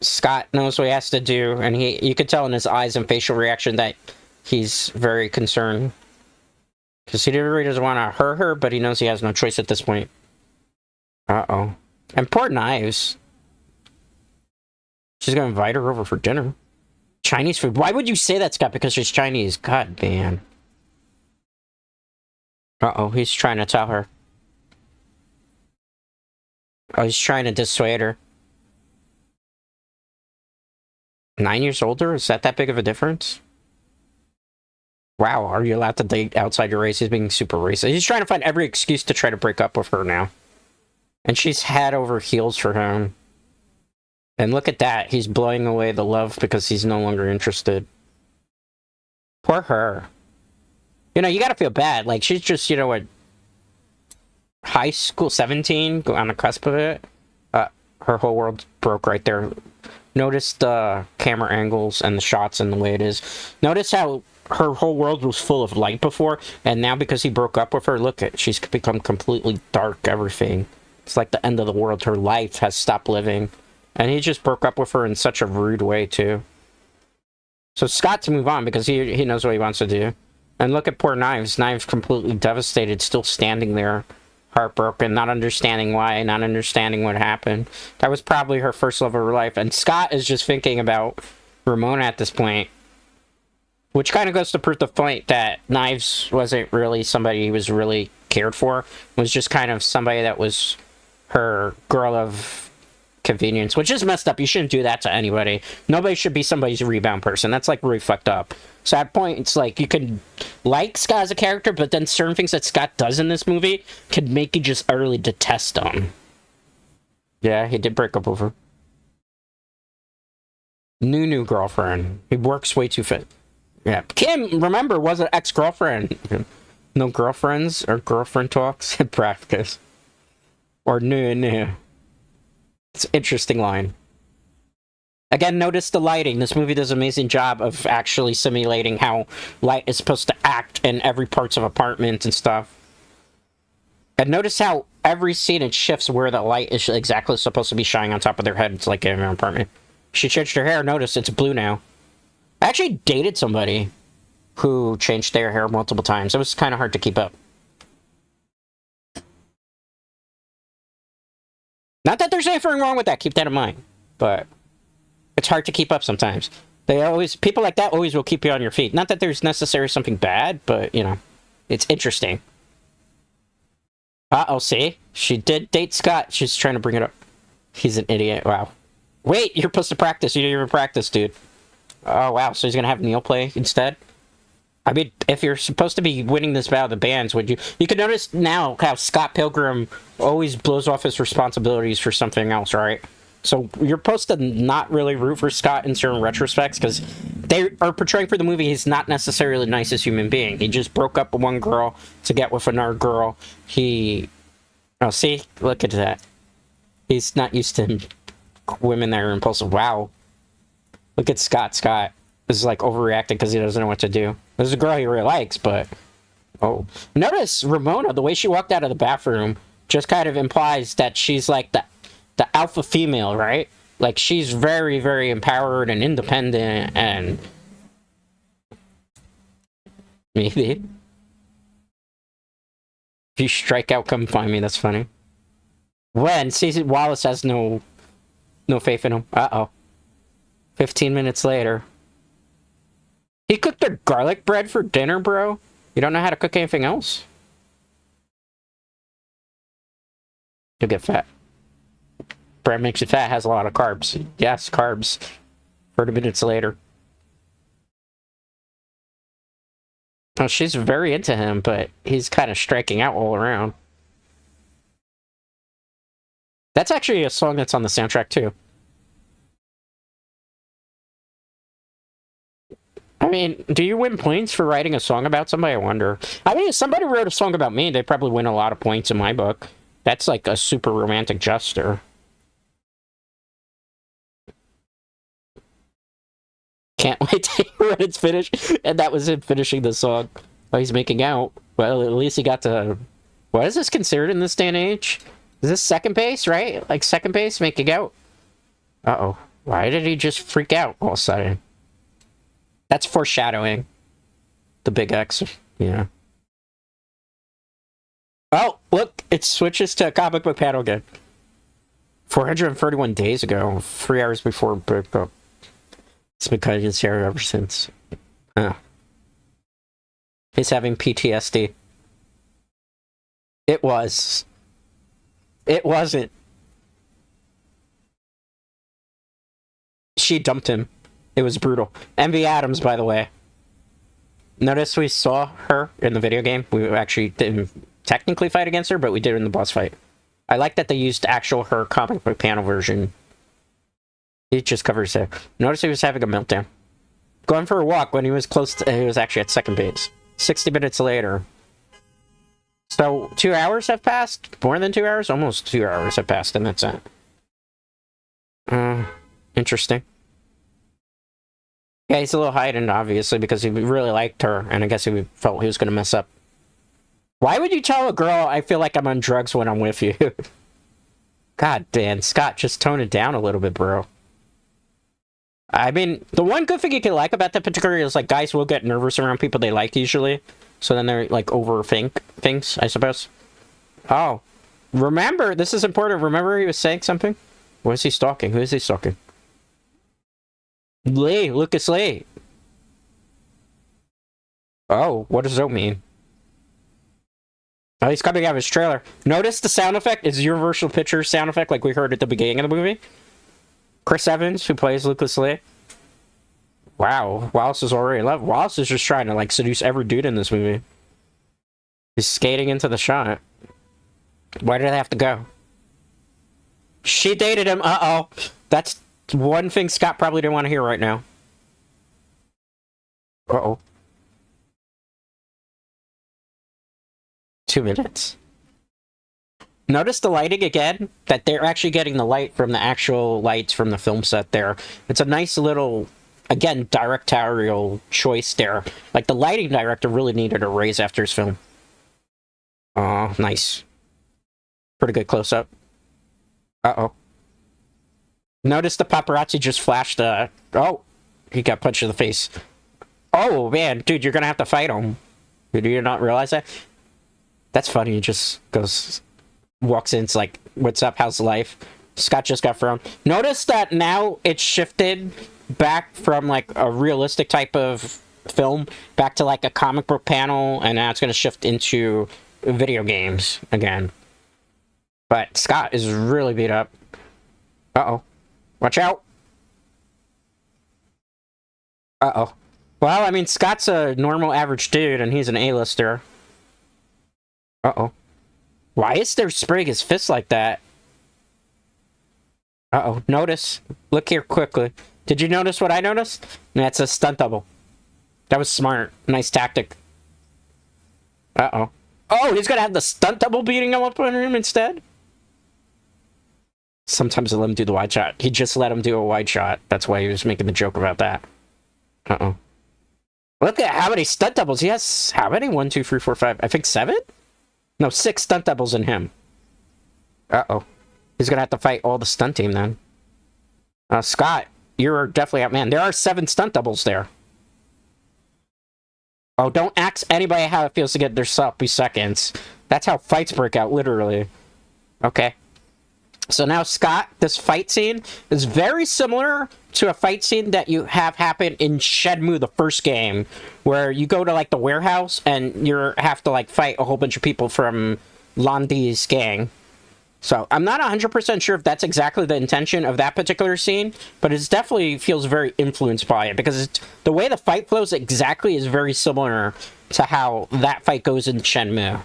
Scott knows what he has to do, and you could tell in his eyes and facial reaction that he's very concerned. Because he really doesn't want to hurt her, but he knows he has no choice at this point. Uh-oh. And poor Knives. She's gonna invite her over for dinner. Chinese food. Why would you say that, Scott? Because she's Chinese. God, man. Uh-oh, he's trying to tell her. Oh, he's trying to dissuade her. 9 years older? Is that big of a difference? Wow, are you allowed to date outside your race? He's being super racist. He's trying to find every excuse to try to break up with her now. And she's head over heels for him. And look at that. He's blowing away the love because he's no longer interested. Poor her. You know, you gotta feel bad. Like, she's just, you know, a high school, 17, on the cusp of it. Her whole world broke right there. Notice the camera angles and the shots and the way it is. Notice how her whole world was full of light before, and now because he broke up with her, look at, she's become completely dark, everything. It's like the end of the world. Her life has stopped living. And he just broke up with her in such a rude way, too. So Scott's move on because he knows what he wants to do. And look at poor Knives. Knives completely devastated, still standing there, heartbroken, not understanding why, not understanding what happened. That was probably her first love of her life. And Scott is just thinking about Ramona at this point. Which kind of goes to prove the point that Knives wasn't really somebody he was really cared for. It was just kind of somebody that was her girl of convenience, which is messed up. You shouldn't do that to anybody. Nobody should be somebody's rebound person. That's like really fucked up. So at that point, it's like you can like Scott as a character, but then certain things that Scott does in this movie can make you just utterly detest him. Yeah, he did break up with her. New girlfriend. He works way too fit. Yeah, Kim, remember, was an ex-girlfriend. No girlfriends or girlfriend talks in practice. Or no. It's an interesting line. Again, notice the lighting. This movie does an amazing job of actually simulating how light is supposed to act in every parts of apartments and stuff. And notice how every scene it shifts where the light is exactly supposed to be shining on top of their head. It's like in an apartment. She changed her hair. Notice it's blue now. I actually dated somebody who changed their hair multiple times. It was kind of hard to keep up. Not that there's anything wrong with that, keep that in mind. But it's hard to keep up sometimes. People like that always will keep you on your feet. Not that there's necessarily something bad, but, you know, it's interesting. Uh-oh, see? She did date Scott. She's trying to bring it up. He's an idiot. Wow. Wait, you're supposed to practice. You didn't even practice, dude. Oh, wow. So he's gonna have Neil play instead? I mean, if you're supposed to be winning this battle of the bands, would you... You can notice now how Scott Pilgrim always blows off his responsibilities for something else, right? So you're supposed to not really root for Scott in certain retrospects, because they are portraying for the movie he's not necessarily the nicest human being. He just broke up with one girl to get with another girl. He... Oh, see? Look at that. He's not used to women that are impulsive. Wow. Look at Scott. Scott is like overreacting because he doesn't know what to do. There's a girl he really likes, but... Oh. Notice Ramona, the way she walked out of the bathroom, just kind of implies that she's like the alpha female, right? Like, she's very, very empowered and independent, and... Maybe. If you strike out, come find me. That's funny. When? See, Wallace has no faith in him. Uh-oh. 15 minutes later. He cooked a garlic bread for dinner, bro? You don't know how to cook anything else? You'll get fat. Bread makes you fat, has a lot of carbs. Yes, carbs. 30 minutes later. Oh, she's very into him, but he's kind of striking out all around. That's actually a song that's on the soundtrack, too. I mean, do you win points for writing a song about somebody? I wonder. I mean, if somebody wrote a song about me, they'd probably win a lot of points in my book. That's like a super romantic gesture. Can't wait to hear when it's finished. And that was him finishing the song. Oh, he's making out. Well, at least he got to... What is this considered in this day and age? Is this second base, right? Like second base, making out? Uh-oh. Why did he just freak out all of a sudden? That's foreshadowing. The big X. Yeah. Oh, look! It switches to a comic book panel again. 431 days ago. 3 hours before breakup. It's been cutting his hair ever since. He's having PTSD. It was. It wasn't. She dumped him. It was brutal. MV Adams, by the way. Notice we saw her in the video game. We actually didn't technically fight against her, but we did in the boss fight. I like that they used actual her comic book panel version. He just covers it. Notice he was having a meltdown. Going for a walk when he was close to... He was actually at second base. 60 minutes later. So, 2 hours have passed? More than 2 hours? Almost 2 hours have passed, and that's it. Interesting. Yeah, he's a little heightened, obviously, because he really liked her, and I guess he felt he was going to mess up. Why would you tell a girl, I feel like I'm on drugs when I'm with you? God, man, Scott, just tone it down a little bit, bro. I mean, the one good thing you can like about that particular is, like, guys will get nervous around people they like, usually. So then they're, like, overthink things, I suppose. Oh. Remember, this is important. Remember he was saying something? What is he stalking? Who is he stalking? Lee, Lucas Lee. Oh, what does that mean? Oh, he's coming out of his trailer. Notice the sound effect is Universal Pictures sound effect like we heard at the beginning of the movie. Chris Evans, who plays Lucas Lee. Wow, Wallace is already in love. Wallace is just trying to, like, seduce every dude in this movie. He's skating into the shot. Why did they have to go? She dated him. Uh-oh. That's one thing Scott probably didn't want to hear right now. Uh-oh. 2 minutes. Notice the lighting again? That they're actually getting the light from the actual lights from the film set there. It's a nice little, again, directorial choice there. Like, the lighting director really needed a raise after his film. Oh, nice. Pretty good close-up. Uh-oh. Notice the paparazzi just flashed the... Oh! He got punched in the face. Oh, man. Dude, you're gonna have to fight him. Did you not realize that? That's funny. He just goes... Walks in, it's like, what's up, how's life? Scott just got thrown. Notice that now it's shifted back from, like, a realistic type of film back to, like, a comic book panel, and now it's gonna shift into video games again. But Scott is really beat up. Uh-oh. Watch out. Uh-oh. Well, I mean, Scott's a normal average dude, and he's an A-lister. Uh-oh. Why is there spraying his fist like that? Uh-oh. Notice. Look here quickly. Did you notice what I noticed? That's a stunt double. That was smart. Nice tactic. Uh-oh. Oh, he's gonna have the stunt double beating him up on him instead? Sometimes I let him do the wide shot. He just let him do a wide shot. That's why he was making the joke about that. Uh-oh. Look at how many stunt doubles. He has how many? 1, 2, 3, 4, 5. I think 7? No, 6 stunt doubles in him. Uh-oh. He's gonna have to fight all the stunt team then. Scott, you're definitely outmanned. There are 7 stunt doubles there. Oh, don't ask anybody how it feels to get their sloppy seconds. That's how fights break out, literally. Okay. So now, Scott, this fight scene is very similar to a fight scene that you have happen in Shenmue, the first game, where you go to, like, the warehouse and you have to, like, fight a whole bunch of people from Landi's gang. So, I'm not 100% sure if that's exactly the intention of that particular scene, but it definitely feels very influenced by it, because the way the fight flows exactly is very similar to how that fight goes in Shenmue.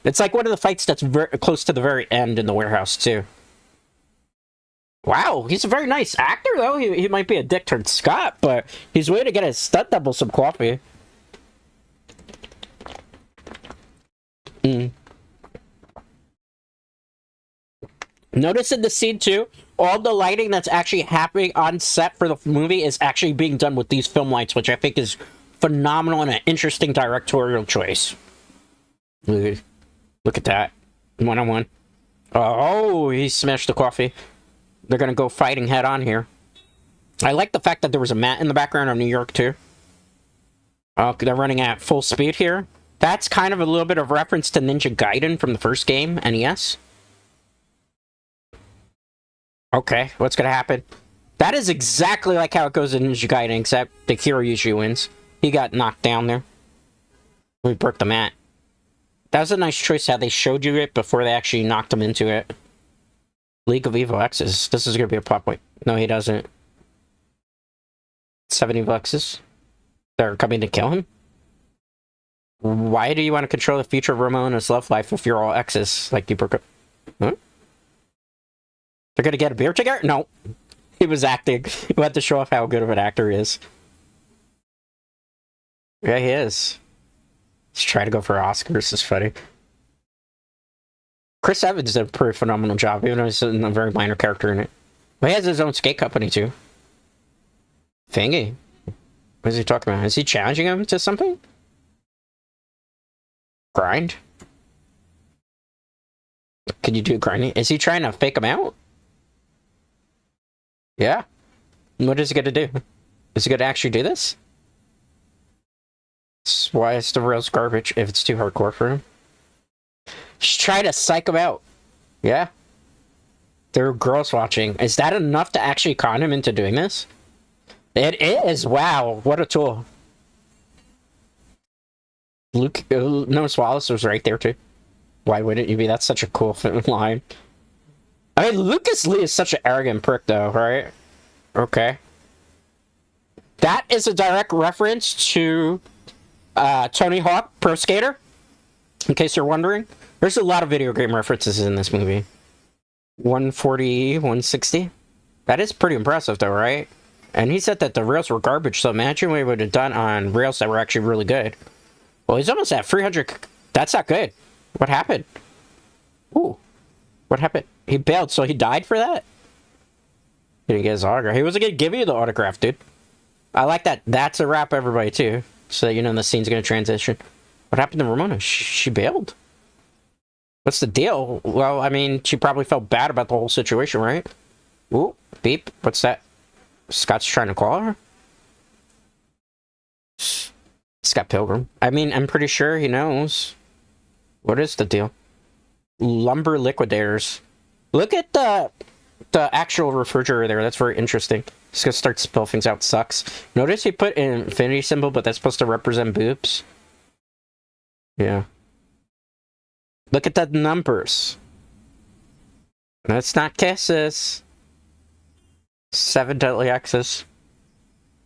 It's like one of the fights that's very close to the very end in the warehouse, too. Wow, he's a very nice actor, though. He might be a dick toward Scott, but he's waiting to get his stunt double some coffee. Notice in the scene, too, all the lighting that's actually happening on set for the movie is actually being done with these film lights, which I think is phenomenal and an interesting directorial choice. Look at that. One-on-one. Oh, he smashed the coffee. They're gonna go fighting head-on here. I like the fact that there was a mat in the background of New York, too. Oh, they're running at full speed here. That's kind of a little bit of reference to Ninja Gaiden from the first game, NES. Okay, what's gonna happen? That is exactly like how it goes in Ninja Gaiden, except the hero usually wins. He got knocked down there. We broke the mat. That was a nice choice how they showed you it before they actually knocked him into it. League of Evil X's. This is gonna be a plot point. No, he doesn't. 7 Evil X's. They're coming to kill him? Why do you want to control the future of Ramona's love life if you're all X's? Like, you broke up... Huh? They're gonna get a beer together? No. He was acting. He had to show off how good of an actor he is. Yeah, he is. He's trying to go for Oscars. This is funny. Chris Evans did a pretty phenomenal job, even though he's a very minor character in it. But he has his own skate company, too. Thingy. What is he talking about? Is he challenging him to something? Grind? Can you do grinding? Is he trying to fake him out? Yeah. What is he gonna do? Is he gonna actually do this? Why is the rails garbage if it's too hardcore for him? Just try to psych him out. Yeah. There are girls watching. Is that enough to actually con him into doing this? It is. Wow. What a tool. Luke, notice Wallace was right there too. Why wouldn't you be? That's such a cool line. I mean, Lucas Lee is such an arrogant prick, though, right? Okay. That is a direct reference to Tony Hawk Pro Skater, in case you're wondering. There's a lot of video game references in this movie. 140, 160. That is pretty impressive, though, right? And he said that the rails were garbage, so imagine what he would have done on rails that were actually really good. Well, he's almost at 300. That's not good. What happened? Ooh. What happened? He bailed, so he died for that? He didn't get his autograph. He wasn't going to give you the autograph, dude. I like that. That's a wrap, everybody, too. So that you know the scene's going to transition. What happened to Ramona? She bailed. What's the deal? Well, I mean, she probably felt bad about the whole situation, right? Ooh, beep. What's that? Scott's trying to call her? Scott Pilgrim. I mean, I'm pretty sure he knows. What is the deal? Lumber liquidators. Look at the actual refrigerator there. That's very interesting. He's gonna start to spill things out. Sucks. Notice he put an infinity symbol, but that's supposed to represent boobs. Yeah. Look at the numbers. That's not kisses. 7 deadly X's.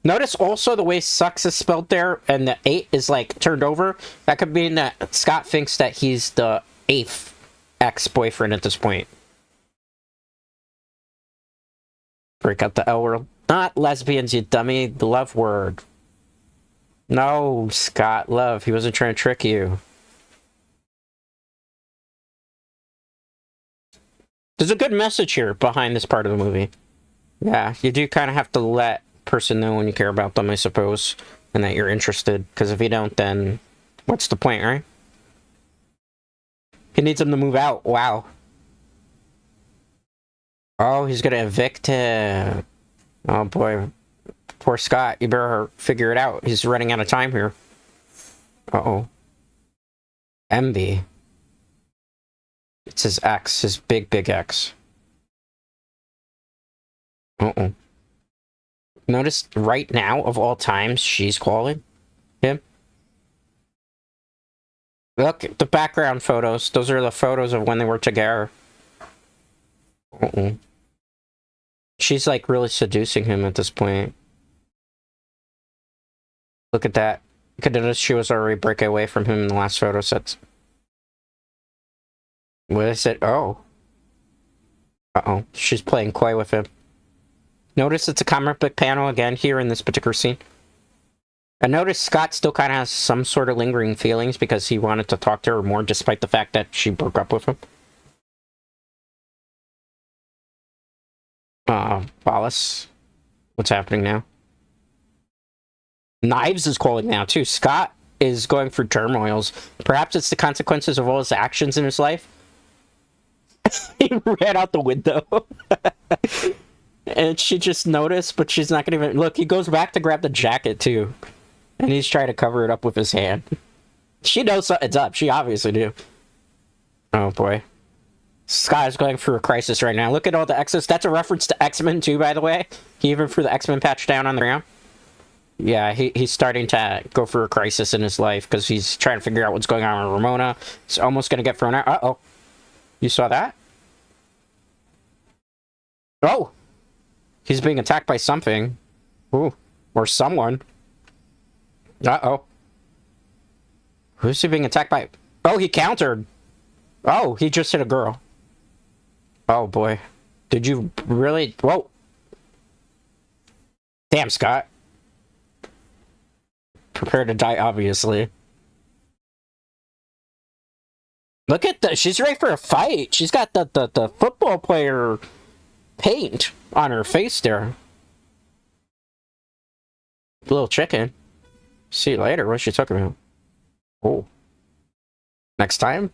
Notice also the way sucks is spelled there, and the 8 is like turned over. That could mean that Scott thinks that he's the 8th ex-boyfriend at this point. Break out the L word. Not lesbians, you dummy. The love word. No, Scott, love. He wasn't trying to trick you. There's a good message here behind this part of the movie. Yeah, you do kind of have to let person know when you care about them, I suppose, and that you're interested. Because if you don't, then what's the point, right? He needs them to move out. Wow. Oh, he's gonna evict him. Oh boy. Poor Scott. You better figure it out. He's running out of time here. Uh-oh. Envy. It's his ex. His big, big ex. Uh-oh. Notice right now, of all times, she's calling him. Look, the background photos. Those are the photos of when they were together. Uh-oh. She's, like, really seducing him at this point. Look at that. You could notice she was already breaking away from him in the last photo sets. What is it? Oh. Uh-oh. She's playing coy with him. Notice it's a comic book panel again here in this particular scene. And notice Scott still kind of has some sort of lingering feelings because he wanted to talk to her more despite the fact that she broke up with him. Wallace. What's happening now? Knives is calling now, too. Scott is going through turmoils. Perhaps it's the consequences of all his actions in his life. He ran out the window. And she just noticed, but she's not going to even... Look, he goes back to grab the jacket, too. And he's trying to cover it up with his hand. She knows something's up. She obviously do. Oh, boy. Scott is going through a crisis right now. Look at all the X's. That's a reference to X-Men, too, by the way. He even threw the X-Men patch down on the ground. Yeah, he's starting to go through a crisis in his life because he's trying to figure out what's going on with Ramona. He's almost going to get thrown out. Uh-oh. You saw that? Oh! He's being attacked by something. Ooh. Or someone. Uh-oh. Who's he being attacked by? Oh, he countered. Oh, he just hit a girl. Oh, boy. Did you really? Whoa. Damn, Scott. Prepare to die, obviously. Look at the... She's ready for a fight. She's got the football player paint on her face there. Little chicken. See you later. What's she talking about? Oh. Next time?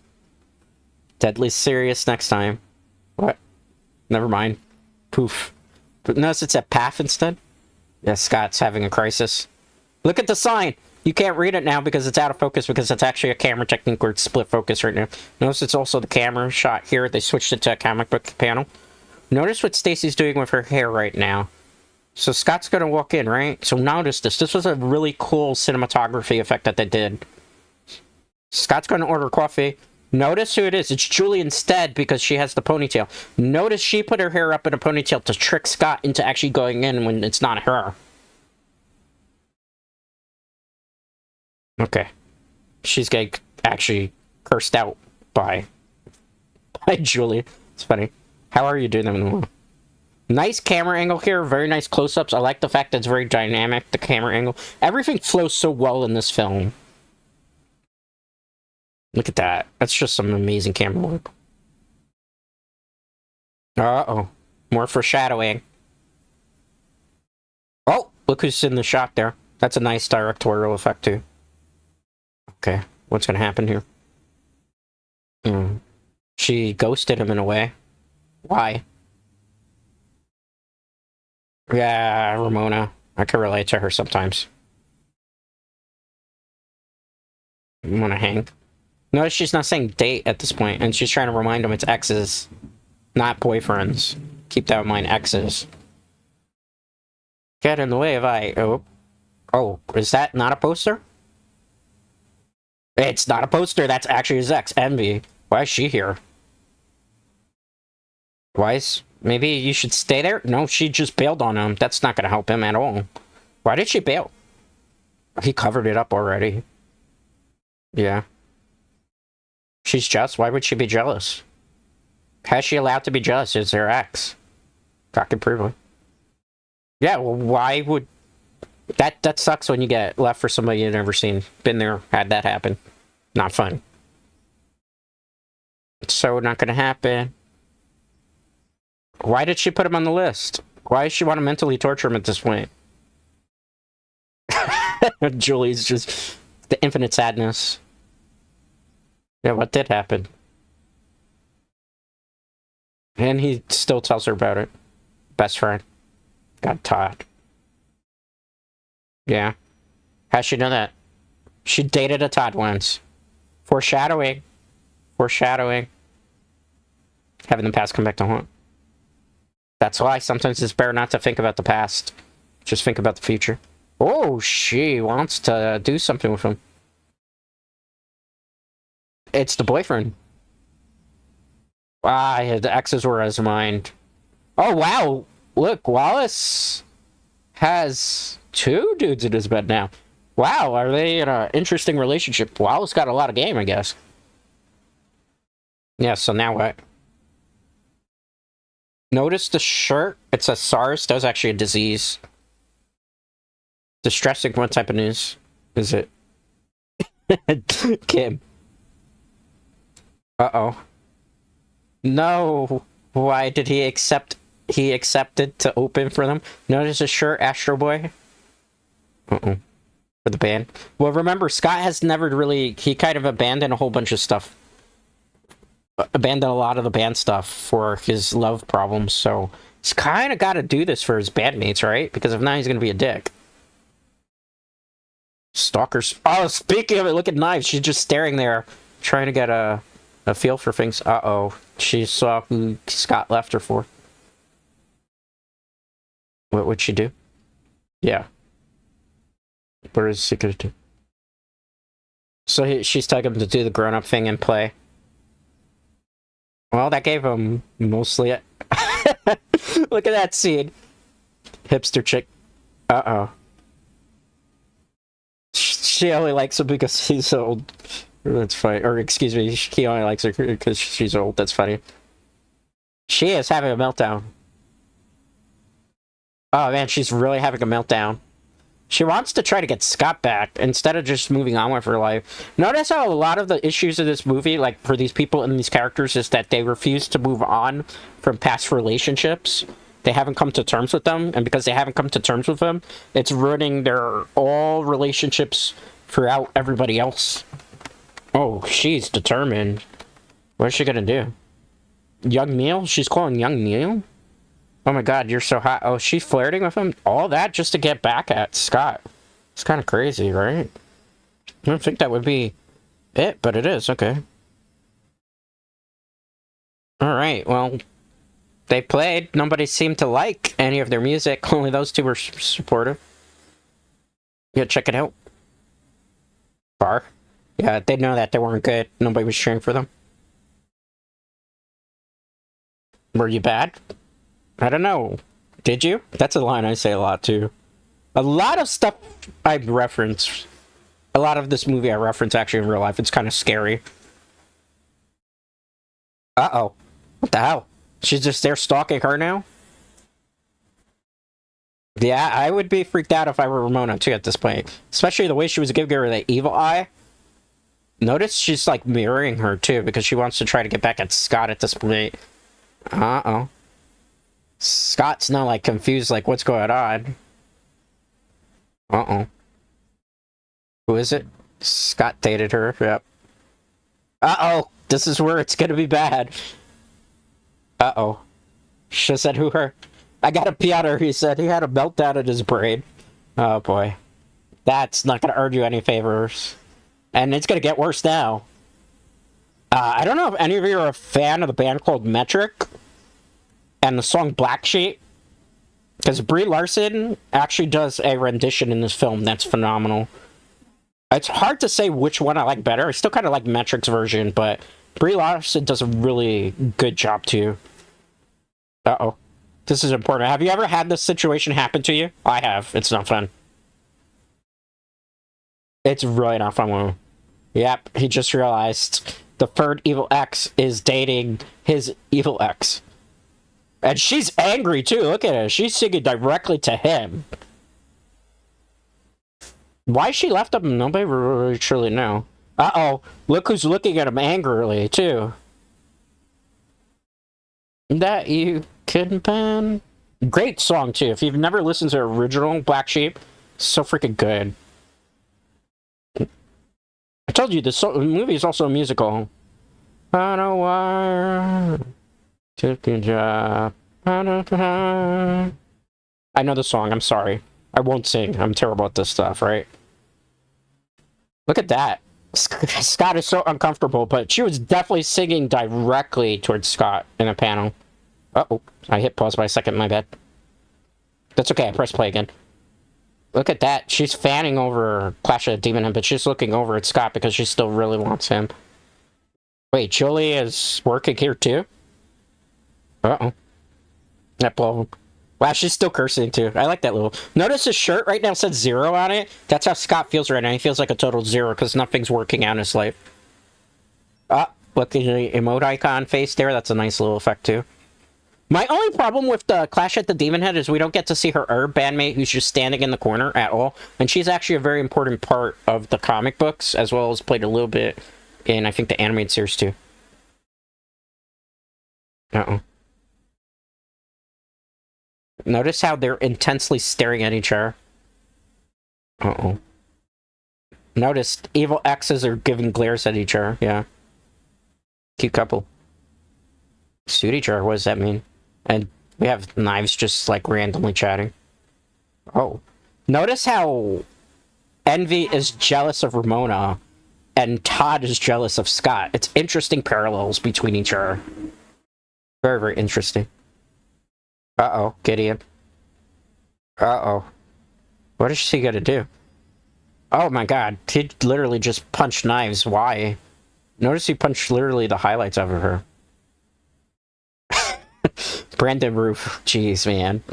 Deadly serious next time. What? Never mind. Poof. But notice it's a path instead. Yeah, Scott's having a crisis. Look at the sign! You can't read it now because it's out of focus because it's actually a camera technique where it's split focus right now. Notice it's also the camera shot here. They switched it to a comic book panel. Notice what Stacy's doing with her hair right now. So Scott's gonna walk in, right? So notice this. This was a really cool cinematography effect that they did. Scott's gonna order coffee. Notice who it is. It's Julie instead because she has the ponytail. Notice she put her hair up in a ponytail to trick Scott into actually going in when it's not her. Okay. She's getting actually cursed out by Julie. It's funny. How are you doing them? Nice camera angle here. Very nice close-ups. I like the fact that it's very dynamic, the camera angle. Everything flows so well in this film. Look at that. That's just some amazing camera work. Uh-oh. More foreshadowing. Oh! Look who's in the shot there. That's a nice directorial effect, too. Okay. What's gonna happen here? She ghosted him in a way. Why? Yeah, Ramona. I can relate to her sometimes. You wanna hang? Notice she's not saying date at this point, and she's trying to remind him it's exes, not boyfriends. Keep that in mind, exes. Get in the way if I... Oh. Oh, is that not a poster? It's not a poster, that's actually his ex, Envy. Why is she here? Maybe you should stay there? No, she just bailed on him. That's not gonna help him at all. Why did she bail? He covered it up already. Yeah. She's jealous. Why would she be jealous? How's she allowed to be jealous? It's their ex. God can prove it. Yeah, well, why would... That sucks when you get left for somebody you've never seen. Been there, had that happen. Not fun. It's so not gonna happen. Why did she put him on the list? Why does she want to mentally torture him at this point? Julie's just... the infinite sadness. Yeah, what did happen? And he still tells her about it. Best friend. Got Todd. Yeah. How'd she know that? She dated a Todd once. Foreshadowing. Foreshadowing. Having the past come back to haunt. That's why sometimes it's better not to think about the past. Just think about the future. Oh, she wants to do something with him. It's the boyfriend. Ah, the exes were as mind. Oh, wow. Look, Wallace has 2 dudes in his bed now. Wow, are they in an interesting relationship? Wallace got a lot of game, I guess. Yeah, so now what? Notice the shirt. It says SARS. That was actually a disease. Distressing. What type of news is it? Kim. Uh-oh. No. Why did he accept... He accepted to open for them? Notice his shirt, Astro Boy? Uh-oh. For the band. Well, remember, Scott has never really... He kind of abandoned a whole bunch of stuff. Abandoned a lot of the band stuff for his love problems, so... He's kind of got to do this for his bandmates, right? Because if not, he's going to be a dick. Stalkers. Oh, speaking of it, look at Knives. She's just staring there, trying to get a feel for things. Uh-oh. She saw who Scott left her for. What would she do? Yeah. What is she gonna do? So she's telling him to do the grown-up thing and play. Well, that gave him mostly it. Look at that scene. Hipster chick. Uh-oh. She only likes him because he's old. That's funny. Or, excuse me, he only likes her because she's old. That's funny. She is having a meltdown. Oh, man, she's really having a meltdown. She wants to try to get Scott back instead of just moving on with her life. Notice how a lot of the issues of this movie, like, for these people and these characters, is that they refuse to move on from past relationships. They haven't come to terms with them, and because they haven't come to terms with them, it's ruining their all relationships throughout everybody else. Oh, she's determined. What is she gonna do? Young Neil? She's calling Young Neil? Oh my god, you're so hot. Oh, she's flirting with him? All that just to get back at Scott. It's kind of crazy, right? I don't think that would be it, but it is. Okay. Alright, well, they played. Nobody seemed to like any of their music. Only those two were supportive. Yeah, check it out. Bar. Yeah, they know that they weren't good. Nobody was cheering for them. Were you bad? I don't know. Did you? That's a line I say a lot, too. A lot of stuff I reference. A lot of this movie I reference actually in real life. It's kind of scary. Uh-oh. What the hell? She's just there stalking her now? Yeah, I would be freaked out if I were Ramona, too, at this point. Especially the way she was giving her the evil eye. Notice she's, like, mirroring her, too, because she wants to try to get back at Scott at this point. Uh-oh. Scott's not, like, confused, like, what's going on? Uh-oh. Who is it? Scott dated her, yep. Uh-oh! This is where it's gonna be bad. Uh-oh. Should've said who her... I gotta pee on her, he said. He had a meltdown in his brain. Oh, boy. That's not gonna earn you any favors. And it's gonna get worse now. I don't know if any of you are a fan of the band called Metric and the song Black Sheep, because Brie Larson actually does a rendition in this film that's phenomenal. It's hard to say which one I like better. I still kind of like Metric's version, but Brie Larson does a really good job too. Uh-oh. This is important. Have you ever had this situation happen to you? I have. It's not fun. It's really not fun. Yep, he just realized the third evil ex is dating his evil ex. And she's angry, too. Look at her. She's singing directly to him. Why she left him? Nobody really truly know. Uh-oh. Look who's looking at him angrily, too. That you can ban. Great song, too. If you've never listened to original Black Sheep, so freaking good. I told you, the movie is also a musical. I don't want to be job. I know the song, I'm sorry. I won't sing. I'm terrible at this stuff, right? Look at that. Scott is so uncomfortable, but she was definitely singing directly towards Scott in a panel. Uh-oh. I hit pause by a second, my bad. That's okay, I press play again. Look at that. She's fanning over Clash of the Demon Head, but she's looking over at Scott because she still really wants him. Wait, Julie is working here too? Uh-oh. That blow. Wow, she's still cursing too. I like that little... Notice his shirt right now says 0 on it? That's how Scott feels right now. He feels like a total 0 because nothing's working out in his life. Look at the emote icon face there. That's a nice little effect too. My only problem with the Clash at the Demon Head is we don't get to see her herb bandmate who's just standing in the corner at all. And she's actually a very important part of the comic books, as well as played a little bit in, I think, the animated series too. Uh-oh. Notice how they're intensely staring at each other. Uh-oh. Notice evil exes are giving glares at each other, yeah. Cute couple. Suit each other, what does that mean? And we have knives just, like, randomly chatting. Oh. Notice how Envy is jealous of Ramona, and Todd is jealous of Scott. It's interesting parallels between each other. Very, very interesting. Uh-oh, Gideon. Uh-oh. What is she gonna do? Oh my god, he literally just punched knives. Why? Notice he punched literally the highlights of her. Brandon Roof. Jeez, man.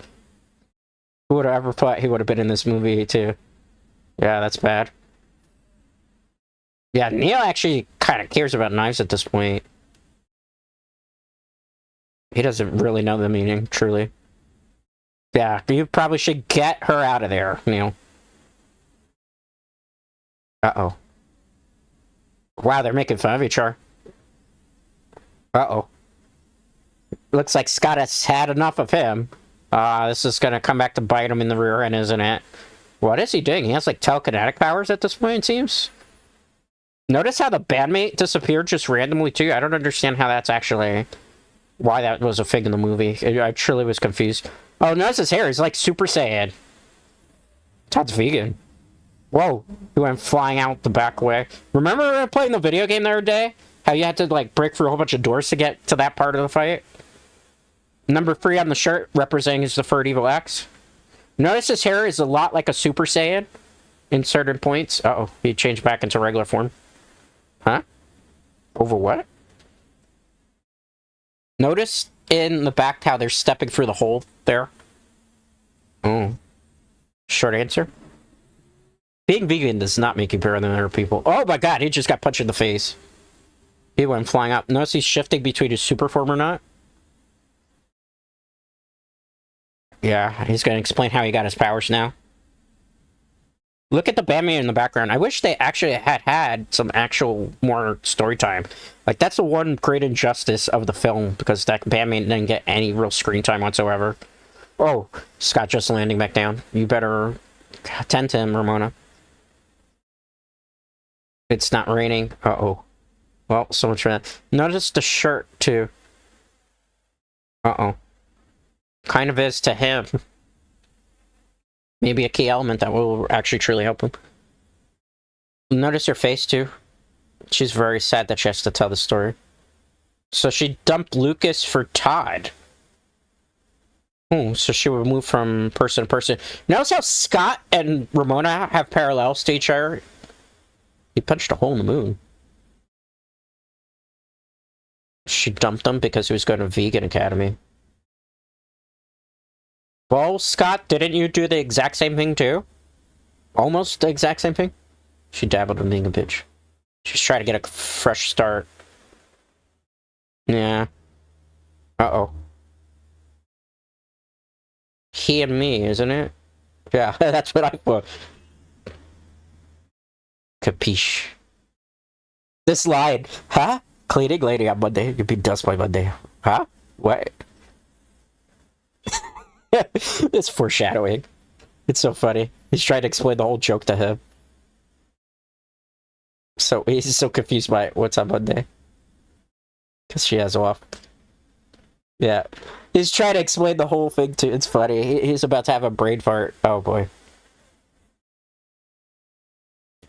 Who would have ever thought he would have been in this movie, too? Yeah, that's bad. Yeah, Neil actually kind of cares about knives at this point. He doesn't really know the meaning, truly. Yeah, you probably should get her out of there, Neil. Uh-oh. Wow, they're making fun of each other. Uh-oh. Looks like Scott has had enough of him. This is gonna come back to bite him in the rear end, isn't it? What is he doing? He has, like, telekinetic powers at this point, it seems? Notice how the bandmate disappeared just randomly, too? I don't understand how that's actually... why that was a thing in the movie. I truly was confused. Oh, notice his hair. He's like Super Saiyan. Todd's vegan. Whoa. He went flying out the back way. Remember playing the video game the other day? How you had to, like, break through a whole bunch of doors to get to that part of the fight? Number 3 on the shirt, representing his deferred evil ex. Notice his hair is a lot like a Super Saiyan in certain points. Uh-oh. He changed back into regular form. Huh? Over what? Notice in the back how they're stepping through the hole there. Oh. Short answer. Being vegan does not make you better than other people. Oh my god, he just got punched in the face. He went flying up. Notice he's shifting between his super form or not. Yeah, he's going to explain how he got his powers now. Look at the bandmate in the background. I wish they actually had some actual more story time. Like, that's the one great injustice of the film, because that bandmate didn't get any real screen time whatsoever. Oh, Scott just landing back down. You better attend to him, Ramona. It's not raining. Uh-oh. Well, so much for that. Notice the shirt, too. Uh-oh. Kind of is to him. Maybe a key element that will actually truly help him. Notice her face, too. She's very sad that she has to tell the story. So she dumped Lucas for Todd. Oh, so she would move from person to person. Notice how Scott and Ramona have parallels to each other? He punched a hole in the moon. She dumped him because he was going to Vegan Academy. Well, Scott, didn't you do the exact same thing too? Almost the exact same thing? She dabbled in being a bitch. She's trying to get a fresh start. Yeah. Uh-oh. He and me, isn't it? Yeah, that's what I thought. Capiche. This line, huh? Cleaning lady on Monday. You'd be dust by Monday. Huh? What? It's foreshadowing. It's so funny. He's trying to explain the whole joke to him. So he's so confused by what's on Monday. Because she has off. Yeah. He's trying to explain the whole thing to. It's funny. He's about to have a brain fart. Oh boy.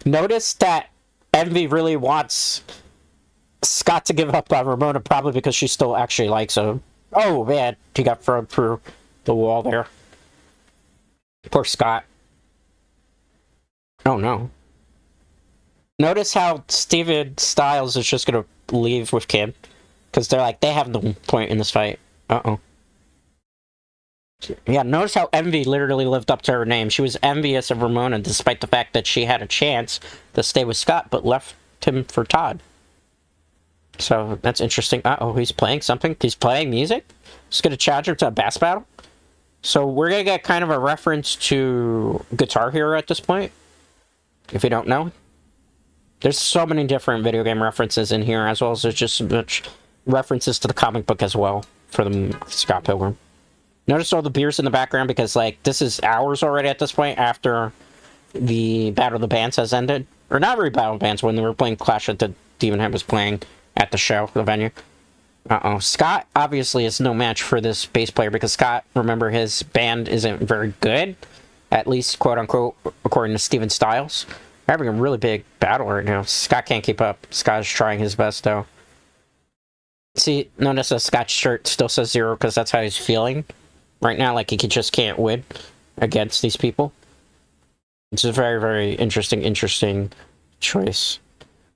Notice that Envy really wants Scott to give up on Ramona, probably because she still actually likes him. Oh man, he got thrown through the wall there. Poor Scott. Oh no. Notice how Steven Styles is just gonna leave with Kim. Because they're like, they have no point in this fight. Uh-oh. Yeah, notice how Envy literally lived up to her name. She was envious of Ramona despite the fact that she had a chance to stay with Scott, but left him for Todd. So, that's interesting. Uh-oh, he's playing something. He's playing music? He's gonna challenge him to a bass battle? So, we're gonna get kind of a reference to Guitar Hero at this point. If you don't know. There's so many different video game references in here, as well as there's just much references to the comic book as well for the Scott Pilgrim. Notice all the beers in the background because, like, this is hours already at this point after the Battle of the Bands has ended. Or not really Battle of the Bands, when they were playing Clash that the Demon Head was playing at the show, the venue. Uh-oh. Scott obviously is no match for this bass player because Scott, remember, his band isn't very good. At least, quote-unquote, according to Steven Styles. They're having a really big battle right now. Scott can't keep up. Scott is trying his best, though. See, notice that Scott's shirt still says 0 because that's how he's feeling right now. Like, he just can't win against these people. It's a very, very interesting choice.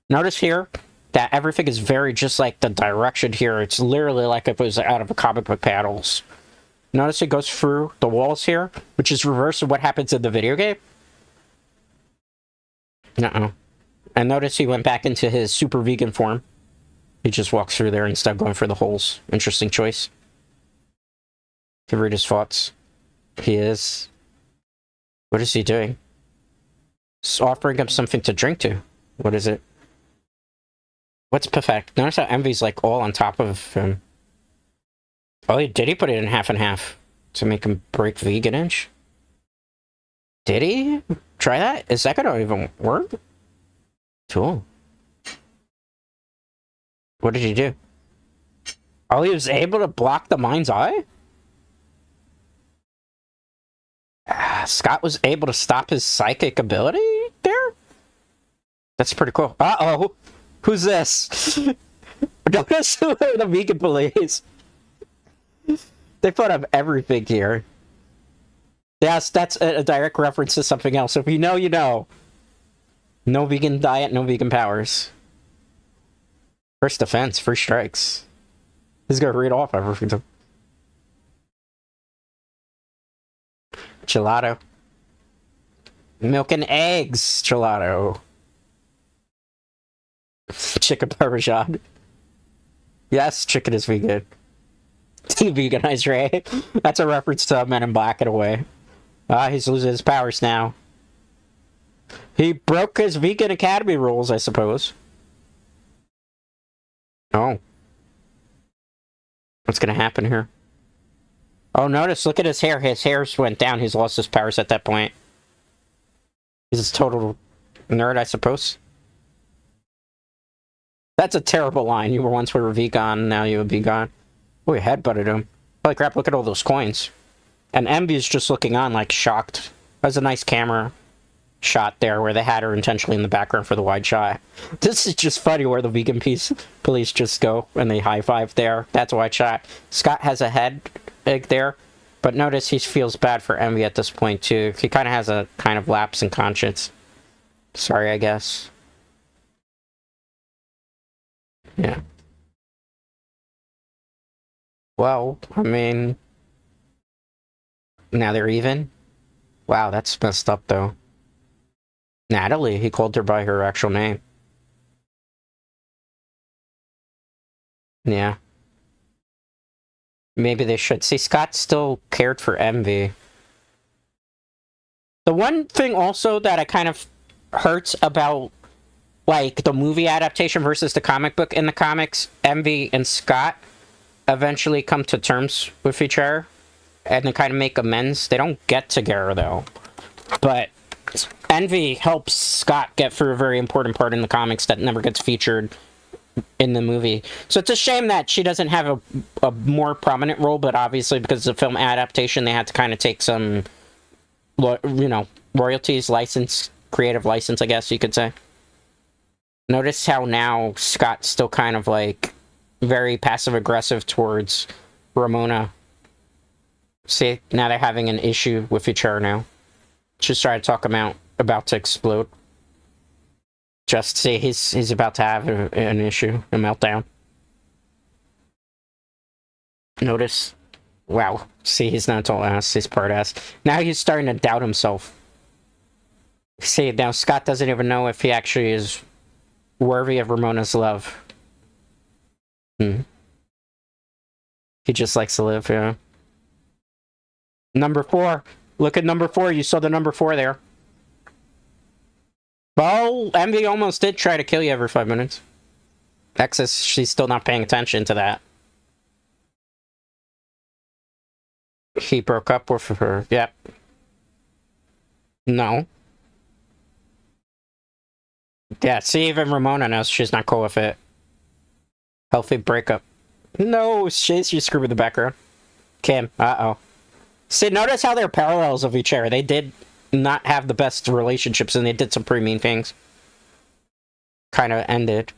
Notice here that everything is very just like the direction here. It's literally like if it was out of a comic book panels. Notice it goes through the walls here, which is reverse of what happens in the video game. Uh-oh. And notice he went back into his super vegan form. He just walks through there instead of going for the holes. Interesting choice. Can read his thoughts. He is. What is he doing? He's offering him something to drink to. What is it? What's perfect? Notice how Envy's like all on top of him. Oh, did he put it in half and half to make him break vegan inch? Did he? Try that? Is that gonna even work? Cool. What did he do? Oh, he was able to block the mind's eye? Scott was able to stop his psychic ability there? That's pretty cool. Uh-oh. Who's this? Notice who are the vegan police. They put up everything here. Yes, that's a direct reference to something else. If you know, you know. No vegan diet, no vegan powers. First defense, first strikes. He's gonna read off everything. Gelato. Milk and eggs gelato. Chicken parmesan. Yes, chicken is vegan. Veganized Ray. That's a reference to Men in Black in a way. He's losing his powers now. He broke his vegan academy rules, I suppose. Oh. What's gonna happen here? Oh, notice, look at his hair. His hair went down. He's lost his powers at that point. He's a total nerd, I suppose. That's a terrible line. You were once were vegan, now you would be gone. Oh, he headbutted him. Holy crap, look at all those coins. And Envy is just looking on, like, shocked. That was a nice camera shot there where they had her intentionally in the background for the wide shot. This is just funny where the vegan police just go and they high-five there. That's a wide shot. Scott has a head there, but notice he feels bad for Envy at this point, too. He kind of has a kind of lapse in conscience. Sorry, I guess. Yeah. Well, I mean... Now they're even? Wow, that's messed up, though. Natalie, he called her by her actual name. Yeah. Maybe they should. See, Scott still cared for Envy. The one thing also that I kind of hurts about, like, the movie adaptation versus the comic book, in the comics, Envy and Scott eventually come to terms with each other and they kind of make amends. They don't get together, though. But Envy helps Scott get through a very important part in the comics that never gets featured in the movie. So it's a shame that she doesn't have a more prominent role, but obviously because it's a film adaptation, they had to kind of take some, you know, royalties, license, creative license, I guess you could say. Notice how now Scott's still kind of, like, very passive-aggressive towards Ramona. See, now they're having an issue with each other now. Just try to talk about to explode. Just see, he's about to have an issue, a meltdown. Notice, wow. See, he's not all ass, he's part ass. Now he's starting to doubt himself. See, now Scott doesn't even know if he actually is worthy of Ramona's love. He just likes to live, yeah. Number 4. Look at number 4. You saw the number 4 there. Well, Envy almost did try to kill you every 5 minutes. Excess, she's still not paying attention to that. He broke up with her. Yep. No. Yeah, see, even Ramona knows she's not cool with it. Healthy breakup. No, she screwed with the background. Kim, uh-oh. See, notice how they're parallels of each other. They did not have the best relationships, and they did some pretty mean things. Kind of ended.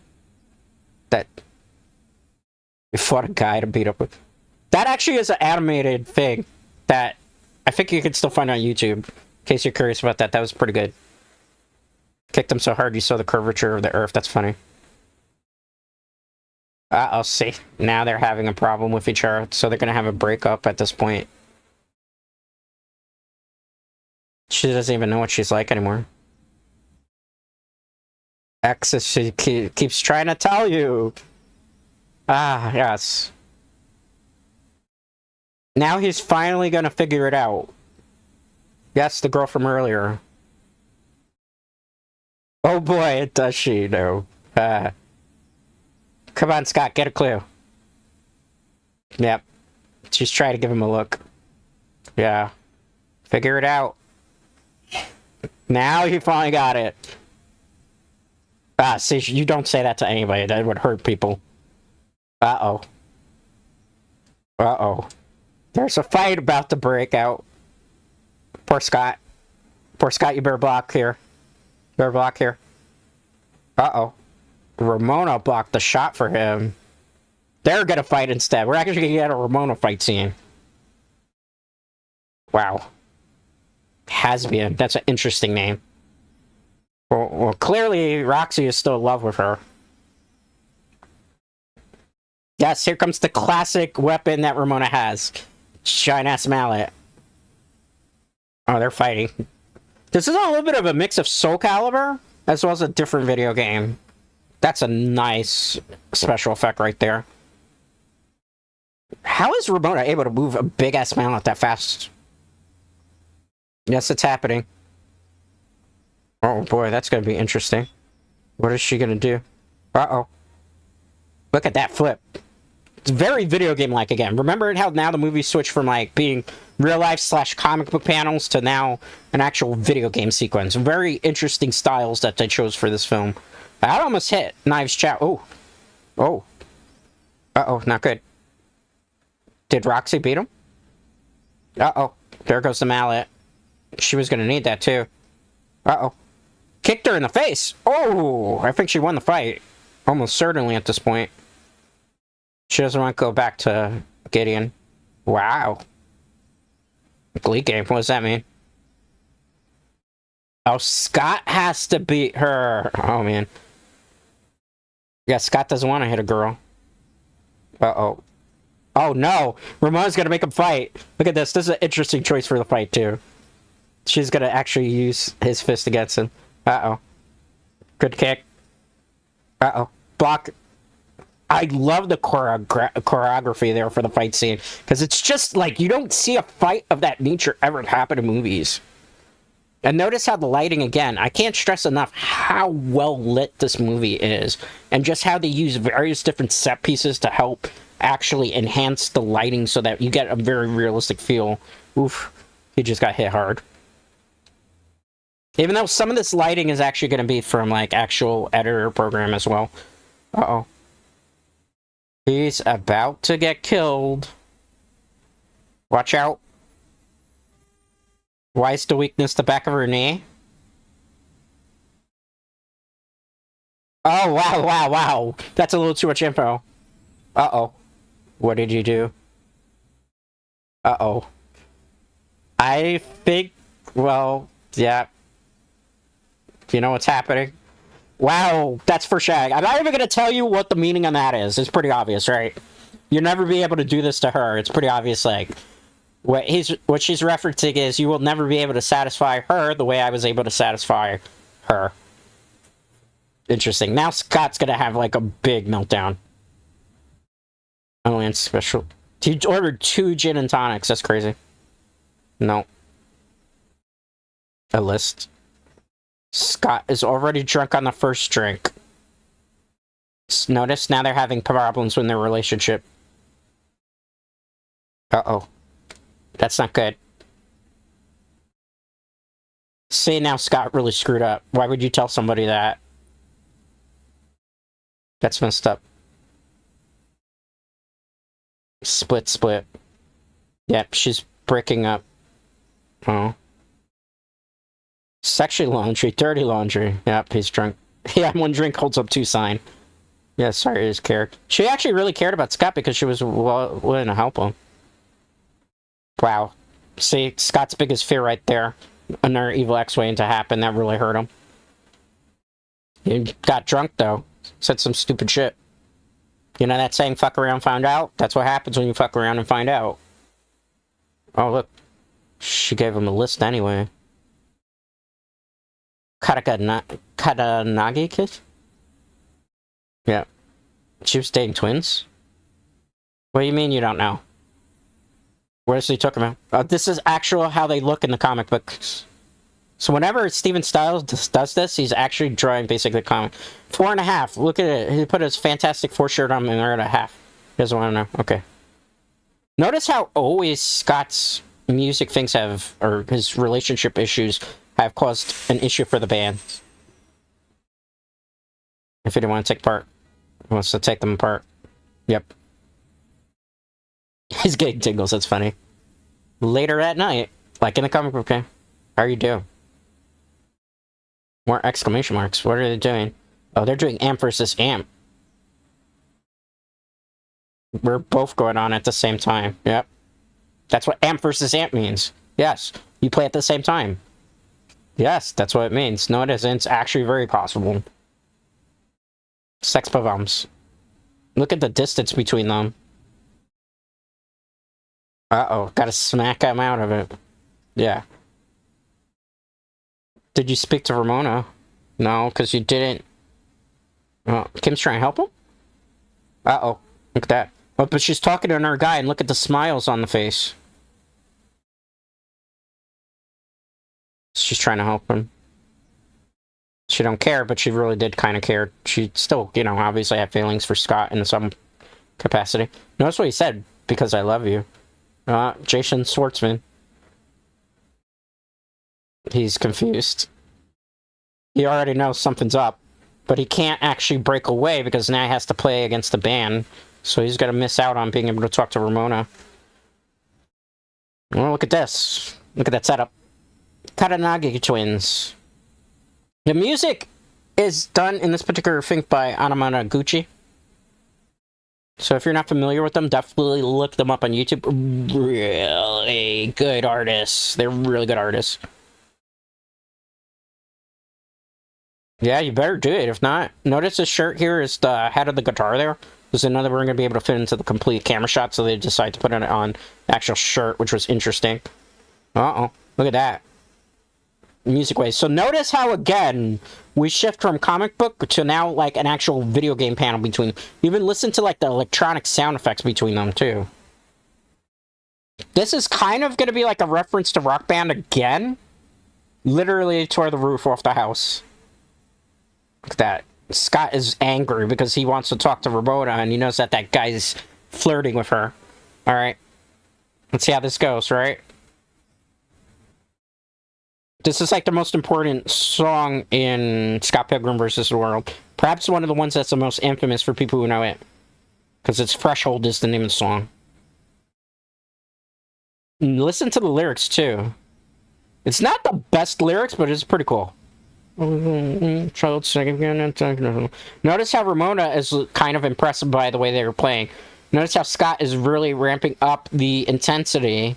That... You fought a guy to beat up with. That actually is an animated thing that I think you can still find on YouTube. In case you're curious about that, that was pretty good. Kicked him so hard you saw the curvature of the earth. That's funny. Uh-oh, see. Now they're having a problem with each other, so they're gonna have a breakup at this point. She doesn't even know what she's like anymore. X, she keeps trying to tell you. Ah, yes. Now he's finally gonna figure it out. Yes, the girl from earlier. Oh boy, does she know. Come on, Scott, get a clue. Yep. She's trying to give him a look. Yeah. Figure it out. Now you finally got it. Ah, see, you don't say that to anybody. That would hurt people. Uh-oh. Uh-oh. There's a fight about to break out. Poor Scott. Poor Scott, you better block here. Better block here. Uh-oh. Ramona blocked the shot for him. They're gonna fight instead. We're actually gonna get a Ramona fight scene. Wow. Hasbian. That's an interesting name. Well, clearly Roxy is still in love with her. Yes, here comes the classic weapon that Ramona has. Shine-ass mallet. Oh, they're fighting. This is a little bit of a mix of Soul Calibur, as well as a different video game. That's a nice special effect right there. How is Ramona able to move a big-ass mallet that fast? Yes, it's happening. Oh boy, that's gonna be interesting. What is she gonna do? Uh-oh. Look at that flip. It's very video game-like again. Remember how now the movie switched from, like, being real-life / comic book panels to now an actual video game sequence. Very interesting styles that they chose for this film. That almost hit Knives Chow. Oh. Oh. Uh-oh, not good. Did Roxy beat him? Uh-oh. There goes the mallet. She was gonna need that, too. Uh-oh. Kicked her in the face! Oh! I think she won the fight. Almost certainly at this point. She doesn't want to go back to Gideon. Wow. Glee game, what does that mean? Oh, Scott has to beat her. Oh, man. Yeah, Scott doesn't want to hit a girl. Uh-oh. Oh no! Ramon's gonna make him fight. Look at this. This is an interesting choice for the fight too. She's gonna actually use his fist against him. Uh-oh. Good kick. Uh-oh. Block. I love the choreography there for the fight scene. Because it's just like, you don't see a fight of that nature ever happen in movies. And notice how the lighting, again, I can't stress enough how well lit this movie is. And just how they use various different set pieces to help actually enhance the lighting so that you get a very realistic feel. Oof. He just got hit hard. Even though some of this lighting is actually going to be from, like, actual editor program as well. Uh-oh. He's about to get killed. Watch out. Why is the weakness the back of her knee? Oh, wow, wow, wow. That's a little too much info. Uh-oh. What did you do? Uh-oh. I think, well, yeah. You know what's happening? Wow, that's for Shag. I'm not even going to tell you what the meaning on that is. It's pretty obvious, right? You'll never be able to do this to her. It's pretty obvious, like, what she's referencing is you will never be able to satisfy her the way I was able to satisfy her. Interesting. Now Scott's going to have, like, a big meltdown. Oh, and special. He ordered 2 gin and tonics. That's crazy. No. A list. Scott is already drunk on the first drink. Notice now they're having problems in their relationship. Uh-oh. That's not good. See, now Scott really screwed up. Why would you tell somebody that? That's messed up. Split. Yep, she's breaking up. Oh. Sexually laundry, dirty laundry. Yep, he's drunk. Yeah, 1 drink holds up 2 sign. Yeah, sorry, his cared. She actually really cared about Scott because she was willing to help him. Wow. See, Scott's biggest fear right there. Another evil X-Wing to happen. That really hurt him. He got drunk, though. Said some stupid shit. You know that saying, fuck around, find out? That's what happens when you fuck around and find out. Oh, look. She gave him a list anyway. Katanagi kid? Yeah. She was dating twins? What do you mean you don't know? Where's he talking about? This is actual how they look in the comic books. So whenever Steven Stiles does this, he's actually drawing basically the comic. 4.5. Look at it. He put his Fantastic Four shirt on and they're at a half. He doesn't want to know. Okay. Notice how always Scott's music things have, or his relationship issues have caused an issue for the band. If he didn't want to take part. He wants to take them apart. Yep. He's getting tingles, that's funny. Later at night, like in the comic book, okay? How are you doing? More exclamation marks. What are they doing? Oh, they're doing amp versus amp. We're both going on at the same time. Yep. That's what amp versus amp means. Yes. You play at the same time. Yes, that's what it means. No, it isn't. It's actually very possible. Sex bombs. Look at the distance between them. Uh-oh. Gotta smack him out of it. Yeah. Did you speak to Ramona? No, because you didn't. Oh, Kim's trying to help him? Uh-oh. Look at that. Oh, but she's talking to another guy, and look at the smiles on the face. She's trying to help him. She don't care, but she really did kind of care. She still, you know, obviously had feelings for Scott in some capacity. Notice what he said, because I love you. Jason Schwartzman. He's confused. He already knows something's up, but he can't actually break away because now he has to play against the band, so he's gonna miss out on being able to talk to Ramona. Well, look at this. Look at that setup. Katanagi twins. The music is done in this particular thing by Anamanaguchi. So if you're not familiar with them, definitely look them up on YouTube. Really good artists. They're really good artists. Yeah, you better do it. If not, notice this shirt here is the head of the guitar there. There's another we're going to be able to fit into the complete camera shot, so they decided to put it on the actual shirt, which was interesting. Uh-oh. Look at that. Music waves. So notice how, again, we shift from comic book to now, like, an actual video game panel between... Even listen to, like, the electronic sound effects between them, too. This is kind of going to be, like, a reference to Rock Band again. Literally tore the roof off the house. Look at that. Scott is angry because he wants to talk to Ramona, and he knows that that guy's flirting with her. Alright. Let's see how this goes, right? This is like the most important song in Scott Pilgrim vs. the World. Perhaps one of the ones that's the most infamous for people who know it. Because it's Threshold is the name of the song. And listen to the lyrics, too. It's not the best lyrics, but it's pretty cool. Notice how Ramona is kind of impressed by the way they were playing. Notice how Scott is really ramping up the intensity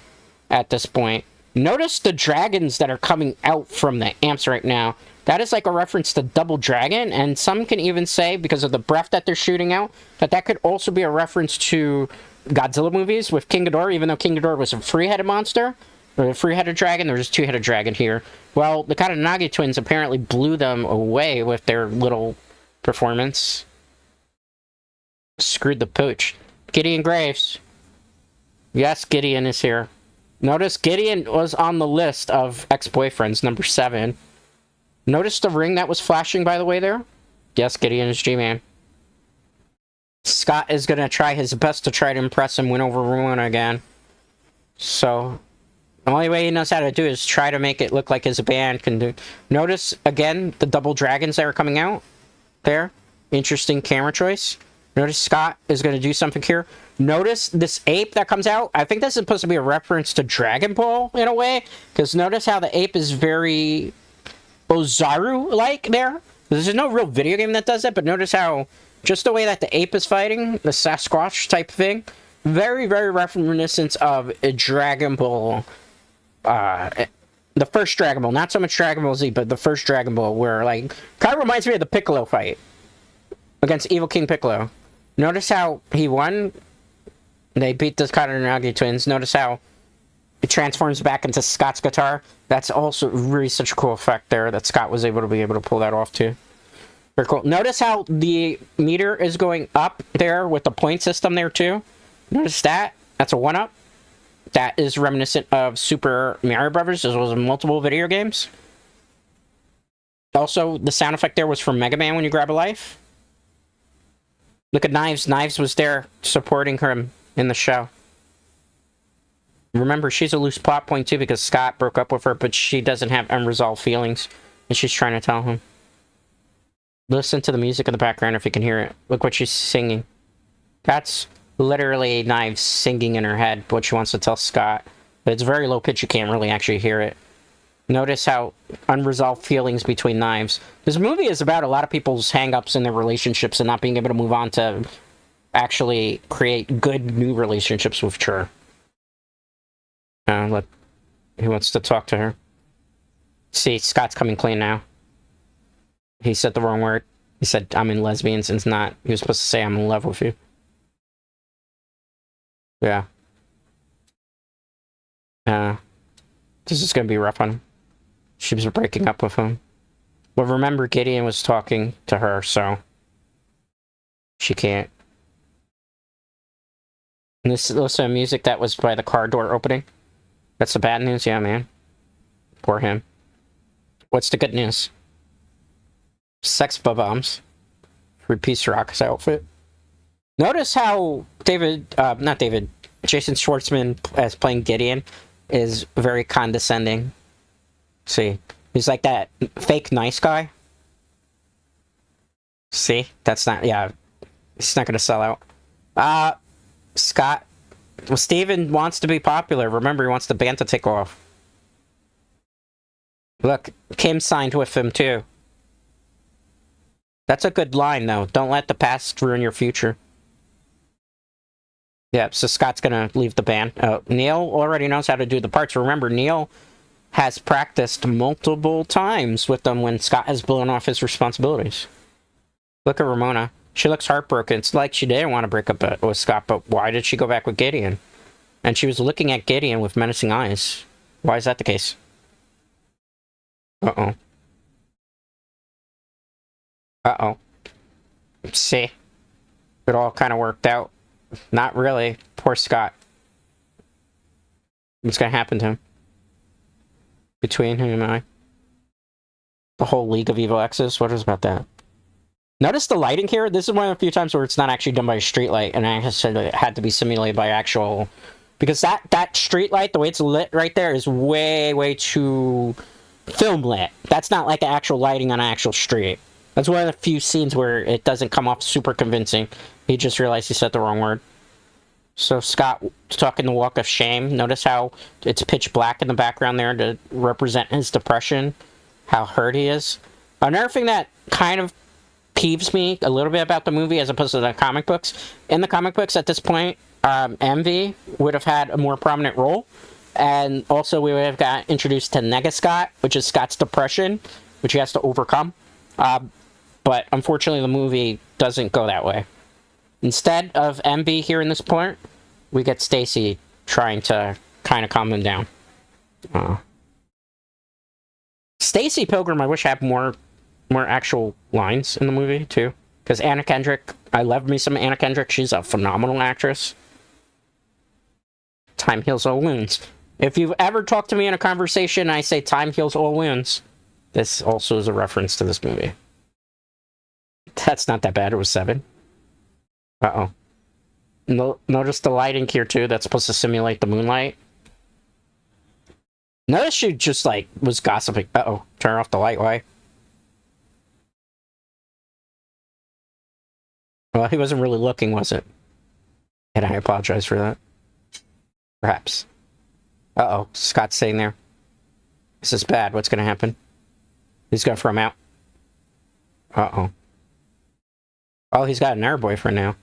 at this point. Notice the dragons that are coming out from the amps right now. That is like a reference to Double Dragon, and some can even say, because of the breath that they're shooting out, that that could also be a reference to Godzilla movies with King Ghidorah, even though King Ghidorah was a three-headed monster. Or a three-headed dragon, there's a two-headed dragon here. Well, the Katanagi twins apparently blew them away with their little performance. Screwed the pooch. Gideon Graves. Yes, Gideon is here. Notice Gideon was on the list of ex-boyfriends, number 7. Notice the ring that was flashing, by the way, there? Yes, Gideon is G-Man. Scott is going to try his best to try to impress him, win over Ramona again. So... the only way he knows how to do is try to make it look like his band can do. Notice, again, the double dragons that are coming out. There. Interesting camera choice. Notice Scott is going to do something here. Notice this ape that comes out. I think this is supposed to be a reference to Dragon Ball, in a way. Because notice how the ape is very Ozaru-like there. There's no real video game that does that, but notice how just the way that the ape is fighting, the Sasquatch type thing, very, very reminiscent of a Dragon Ball... the first Dragon Ball, not so much Dragon Ball Z, but the first Dragon Ball, where, like, kind of reminds me of the Piccolo fight against Evil King Piccolo. Notice how he won. They beat the Katanagi twins. Notice how it transforms back into Scott's guitar. That's also really such a cool effect there that Scott was able to pull that off too. Very cool. Notice how the meter is going up there with the point system there too. Notice that. That's a 1-up. That is reminiscent of Super Mario Brothers, as well as multiple video games. Also, the sound effect there was from Mega Man when you grab a life. Look at Knives. Knives was there supporting him in the show. Remember, she's a loose plot point too, because Scott broke up with her, but she doesn't have unresolved feelings, and she's trying to tell him. Listen to the music in the background if you can hear it. Look what she's singing. That's... literally Knives singing in her head what she wants to tell Scott. But it's very low pitch, you can't really actually hear it. Notice how unresolved feelings between Knives. This movie is about a lot of people's hang-ups in their relationships and not being able to move on to actually create good new relationships with her. He wants to talk to her. See, Scott's coming clean now. He said the wrong word. He said, I'm in lesbians, and it's not. He was supposed to say, I'm in love with you. Yeah. This is gonna be rough on him. She was breaking up with him. But remember, Gideon was talking to her, so... she can't. And this is also music that was by the car door opening. That's the bad news? Yeah, man. Poor him. What's the good news? Sex bombs. Repeats Rock's outfit. Notice how Jason Schwartzman, as playing Gideon, is very condescending. See? He's like that fake nice guy. See? That's not, yeah. He's not gonna sell out. Scott. Well, Steven wants to be popular. Remember, he wants the band to take off. Look, Kim signed with him, too. That's a good line, though. Don't let the past ruin your future. Yeah, so Scott's gonna leave the band. Neil already knows how to do the parts. Remember, Neil has practiced multiple times with them when Scott has blown off his responsibilities. Look at Ramona. She looks heartbroken. It's like she didn't want to break up with Scott, but why did she go back with Gideon? And she was looking at Gideon with menacing eyes. Why is that the case? Uh-oh. Uh-oh. See? It all kind of worked out. Not really. Poor Scott. What's gonna happen to him? Between him and I? The whole League of Evil Exes? What is about that? Notice the lighting here? This is one of the few times where it's not actually done by a street light, and I said it had to be simulated by actual... Because that street light, the way it's lit right there, is way, way too film lit. That's not like actual lighting on an actual street. That's one of the few scenes where it doesn't come off super convincing. He just realized he said the wrong word. So Scott talking the walk of shame. Notice how it's pitch black in the background there to represent his depression. How hurt he is. Another thing that kind of peeves me a little bit about the movie as opposed to the comic books. In the comic books at this point, MV would have had a more prominent role. And also we would have got introduced to Nega Scott, which is Scott's depression, which he has to overcome. But unfortunately the movie doesn't go that way. Instead of MV here in this point, we get Stacy trying to kind of calm him down. Stacy Pilgrim, I wish had more actual lines in the movie, too. Because Anna Kendrick, I love me some Anna Kendrick. She's a phenomenal actress. Time heals all wounds. If you've ever talked to me in a conversation, I say time heals all wounds. This also is a reference to this movie. That's not that bad. It was 7. Uh-oh. Notice the lighting here, too. That's supposed to simulate the moonlight. Notice she just, like, was gossiping. Uh-oh. Turn off the light. Why? Well, he wasn't really looking, was it? And I apologize for that. Perhaps. Uh-oh. Scott's sitting there. This is bad. What's gonna happen? He's gonna throw him out. Uh-oh. Oh, he's got another boyfriend now.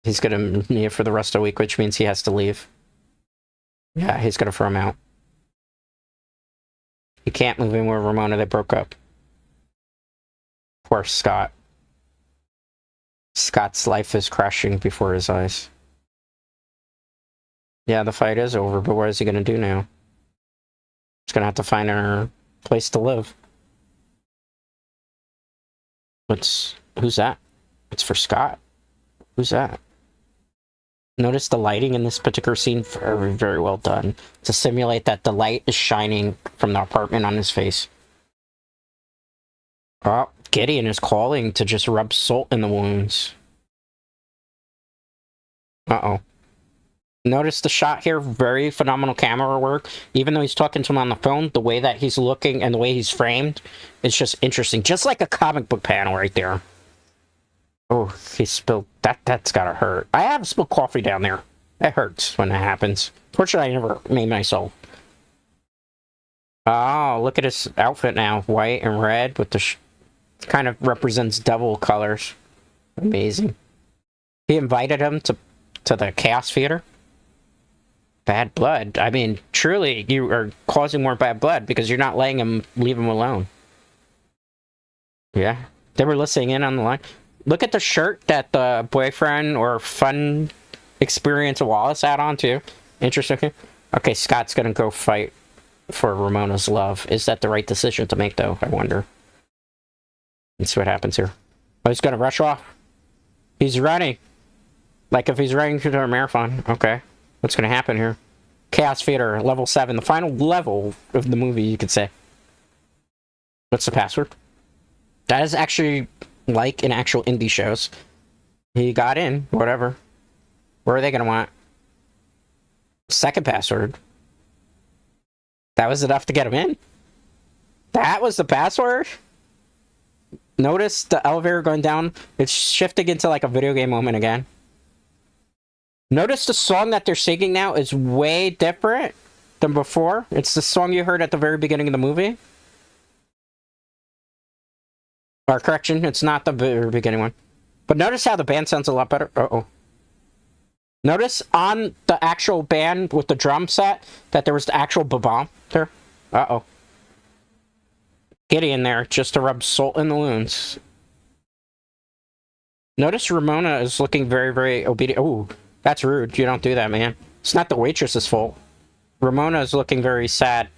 He's gonna need it for the rest of the week, which means he has to leave. Yeah, he's gonna throw him out. He can't move in with Ramona. They broke up. Poor Scott. Scott's life is crashing before his eyes. Yeah, the fight is over, but what is he gonna do now? He's gonna have to find a place to live. Who's that? It's for Scott. Who's that? Notice the lighting in this particular scene, very, very well done. To simulate that the light is shining from the apartment on his face. Oh, Gideon is calling to just rub salt in the wounds. Uh-oh. Notice the shot here, very phenomenal camera work. Even though he's talking to him on the phone, the way that he's looking and the way he's framed, it's just interesting. Just like a comic book panel right there. Oh, he spilled... That's gotta hurt. I have spilled coffee down there. It hurts when that happens. Fortunately, I never made myself. Oh, look at his outfit now. White and red with the... kind of represents devil colors. Amazing. He invited him to the Chaos Theater. Bad blood. I mean, truly, you are causing more bad blood because you're not letting him leave him alone. Yeah. They were listening in on the line. Look at the shirt that the boyfriend or fun experience Wallace had on, too. Interesting. Okay, Scott's gonna go fight for Ramona's love. Is that the right decision to make, though? I wonder. Let's see what happens here. Oh, he's gonna rush off. He's running. Like if he's running through a marathon. Okay. What's gonna happen here? Chaos Theater, level 7. The final level of the movie, you could say. What's the password? That is actually... like in actual indie shows. He got in, whatever. Where are they gonna want? Second password. That was enough to get him in? That was the password? Notice the elevator going down. It's shifting into like a video game moment again. Notice the song that they're singing now is way different than before. It's the song you heard at the very beginning of the movie. Or correction, it's not the very beginning one. But notice how the band sounds a lot better. Uh-oh. Notice on the actual band with the drum set that there was the actual bomb there. Uh-oh. Gideon there just to rub salt in the wounds. Notice Ramona is looking very, very obedient. Ooh, that's rude. You don't do that, man. It's not the waitress's fault. Ramona is looking very sad.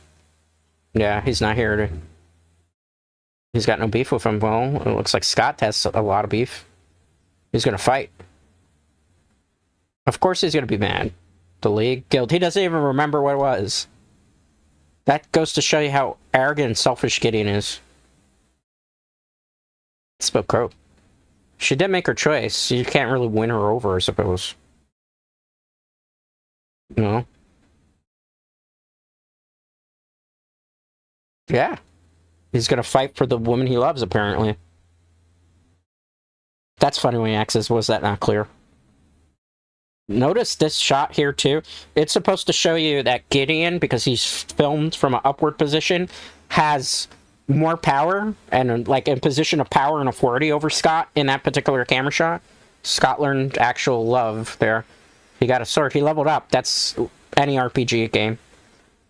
Yeah, he's not here. He's got no beef with him. Well, it looks like Scott has a lot of beef. He's gonna fight. Of course he's gonna be mad. The League Guild. He doesn't even remember what it was. That goes to show you how arrogant and selfish Gideon is. Spoke crow. She did make her choice. You can't really win her over, I suppose. No. Yeah. He's gonna fight for the woman he loves, apparently. That's funny when he asks, was that not clear? Notice this shot here, too. It's supposed to show you that Gideon, because he's filmed from an upward position, has more power, and like in position of power and authority over Scott in that particular camera shot. Scott learned actual love there. He got a sword. He leveled up. That's any RPG game.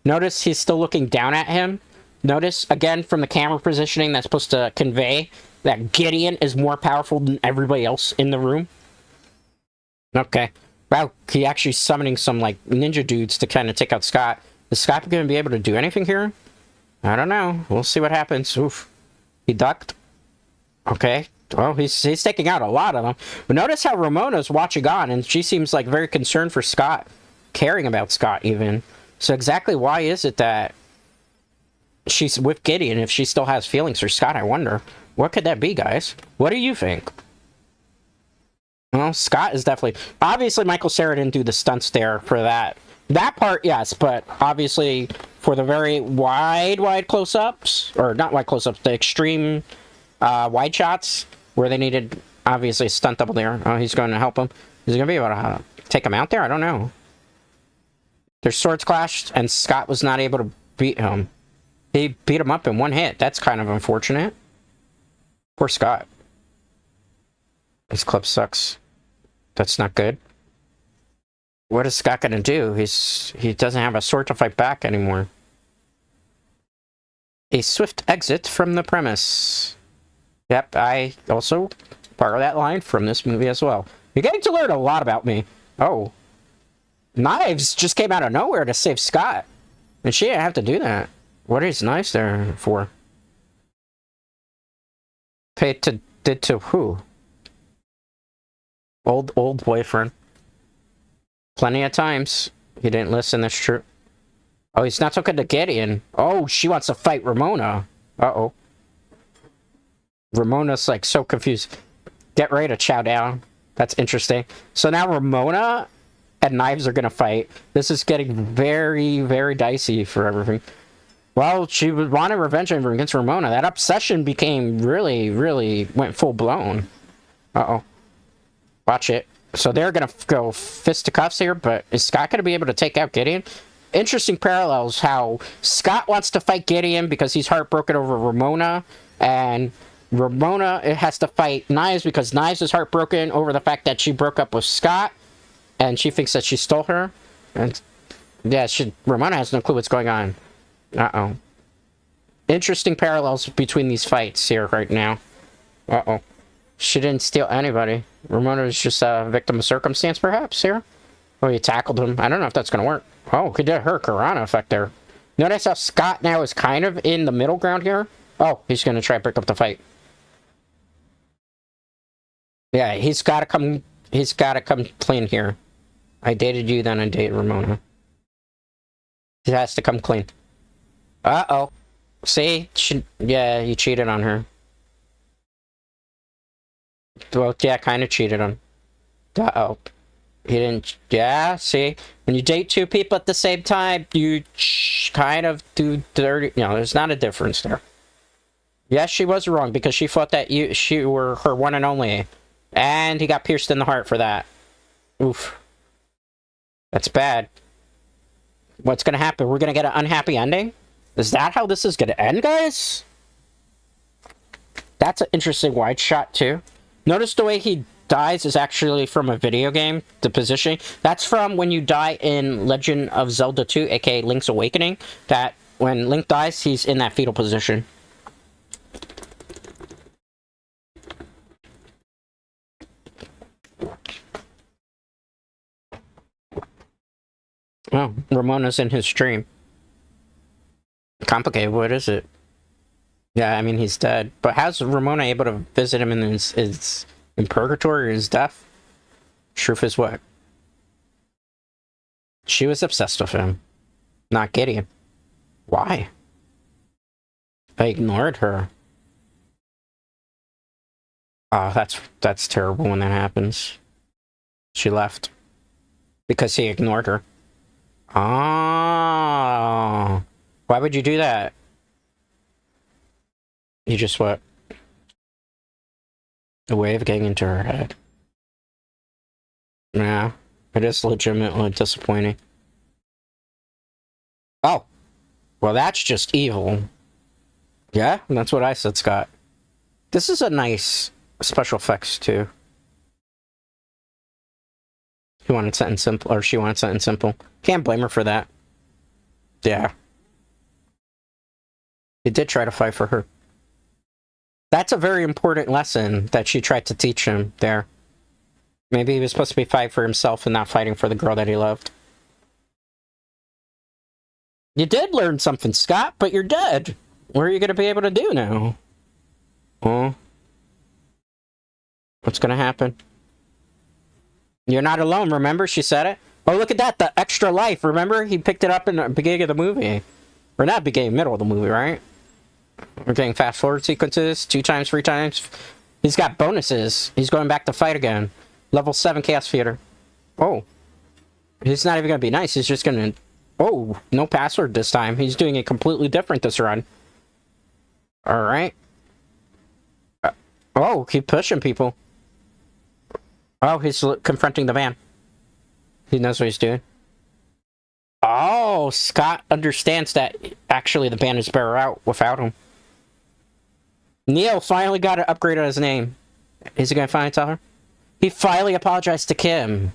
Notice he's still looking down at him. Notice, again, from the camera positioning, that's supposed to convey that Gideon is more powerful than everybody else in the room. Okay. Wow, he actually summoning some, like, ninja dudes to kind of take out Scott. Is Scott going to be able to do anything here? I don't know. We'll see what happens. Oof. He ducked. Okay. Well, he's taking out a lot of them. But notice how Ramona's watching on, and she seems, like, very concerned for Scott. Caring about Scott, even. So exactly why is it that she's with Gideon if she still has feelings for Scott, I wonder? What could that be, guys? What do you think? Well, Scott is definitely... Obviously, Michael Cera didn't do the stunts there for that. That part, yes, but obviously for the very wide close-ups, or not wide close-ups, the extreme wide shots, where they needed, obviously, a stunt double there. Oh, he's going to help him. Is he going to be able to take him out there? I don't know. Their swords clashed, and Scott was not able to beat him. He beat him up in one hit. That's kind of unfortunate. Poor Scott. His club sucks. That's not good. What is Scott gonna do? He doesn't have a sword to fight back anymore. A swift exit from the premise. Yep, I also borrow that line from this movie as well. You're getting to learn a lot about me. Oh. Knives just came out of nowhere to save Scott. And she didn't have to do that. What is Knives there for? Did to who? Old boyfriend. Plenty of times. He didn't listen, that's true. Oh, he's not so good to Gideon. Oh, she wants to fight Ramona. Uh-oh. Ramona's, like, so confused. Get ready to chow down. That's interesting. So now Ramona and Knives are gonna fight. This is getting very, very dicey for everything. Well, she wanted revenge against Ramona. That obsession became really went full-blown. Uh-oh. Watch it. So they're going to go fisticuffs here, but is Scott going to be able to take out Gideon? Interesting parallels how Scott wants to fight Gideon because he's heartbroken over Ramona, and Ramona has to fight Knives because Knives is heartbroken over the fact that she broke up with Scott, and she thinks that she stole her. And yeah, Ramona has no clue what's going on. Uh-oh. Interesting parallels between these fights here right now. Uh-oh. She didn't steal anybody. Ramona is just a victim of circumstance, perhaps, here? Oh, he tackled him. I don't know if that's going to work. Oh, he did her Karana effect there. Notice how Scott now is kind of in the middle ground here? Oh, he's going to try to break up the fight. Yeah, he's got to come clean here. I dated you, then I dated Ramona. He has to come clean. Uh-oh. See? Yeah, you cheated on her. Well, yeah, kind of cheated on. Uh-oh. He didn't... Yeah, see? When you date two people at the same time, you kind of do dirty... You know, there's not a difference there. Yes, she was wrong, because she thought that she were her one and only. And he got pierced in the heart for that. Oof. That's bad. What's gonna happen? We're gonna get an unhappy ending? Is that how this is gonna end, guys? That's an interesting wide shot, too. Notice the way he dies is actually from a video game, the positioning. That's from when you die in Legend of Zelda 2, aka Link's Awakening, that when Link dies, he's in that fetal position. Oh, Ramona's in his stream. Complicated, what is it? Yeah, I mean, he's dead. But how's Ramona able to visit him in his in purgatory or his death? Truth is what? She was obsessed with him. Not Gideon. Why? I ignored her. Oh, that's terrible when that happens. She left. Because he ignored her. Oh. Why would you do that? You just what? A way of getting into her head. Yeah, it is legitimately disappointing. Oh. Well, that's just evil. Yeah, that's what I said, Scott. This is a nice special effects, too. He wanted something simple, or she wanted something simple. Can't blame her for that. Yeah. He did try to fight for her. That's a very important lesson that she tried to teach him there. Maybe he was supposed to be fighting for himself and not fighting for the girl that he loved. You did learn something, Scott, but you're dead. What are you going to be able to do now? Oh. What's going to happen? You're not alone, remember? She said it. Oh, look at that, the extra life, remember? He picked it up in the beginning of the movie. Or not beginning, middle of the movie, right? We're getting fast forward sequences, 2 times, 3 times. He's got bonuses. He's going back to fight again. Level 7 Chaos Theater. Oh. He's not even going to be nice. He's just going to... Oh, no password this time. He's doing it completely different this run. Alright. Oh, keep pushing people. Oh, he's confronting the van. He knows what he's doing. Oh, Scott understands that actually the van is better out without him. Neil finally got an upgrade on his name. Is he gonna finally tell her? He finally apologized to Kim.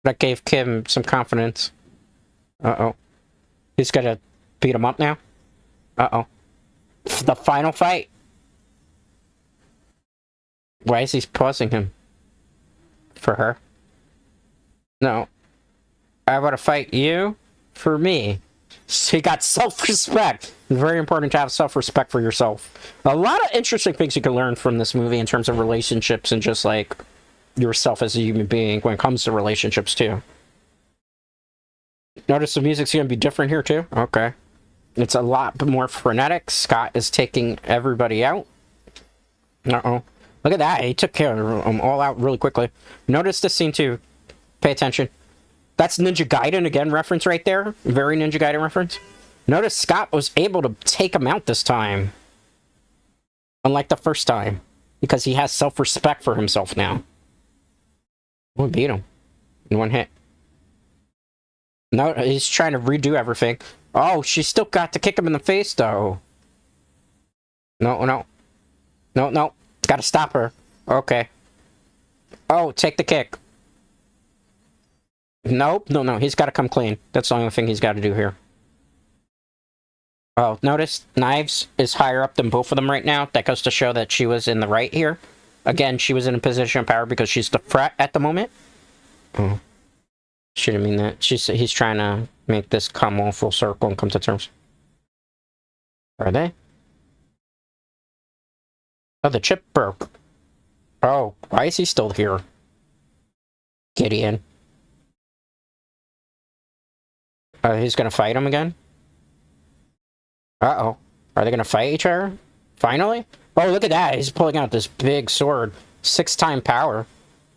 That gave Kim some confidence. Uh-oh. He's gonna beat him up now? Uh-oh. The final fight. Why is he pausing him? For her? No. I want to fight you for me. So you got self-respect. It's very important to have self-respect for yourself. A lot of interesting things you can learn from this movie in terms of relationships and just like yourself as a human being when it comes to relationships too. Notice the music's going to be different here too? Okay. It's a lot more frenetic. Scott is taking everybody out. Uh-oh. Look at that. He took care of them all out really quickly. Notice this scene too. Pay attention. That's Ninja Gaiden again reference right there. Very Ninja Gaiden reference. Notice Scott was able to take him out this time. Unlike the first time. Because he has self-respect for himself now. We'll beat him. In one hit. No, he's trying to redo everything. Oh, she still got to kick him in the face though. No, no. No, no. Gotta stop her. Okay. Oh, take the kick. Nope. No, no. He's got to come clean. That's the only thing he's got to do here. Oh, notice Knives is higher up than both of them right now. That goes to show that she was in the right here. Again, she was in a position of power because she's the threat at the moment. Oh. She didn't mean that. He's trying to make this come all full circle and come to terms. Are they? Oh, the chip broke. Oh, why is he still here? Gideon. He's gonna fight him again? Uh-oh. Are they gonna fight each other? Finally? Oh, look at that. He's pulling out this big sword. 6-time power.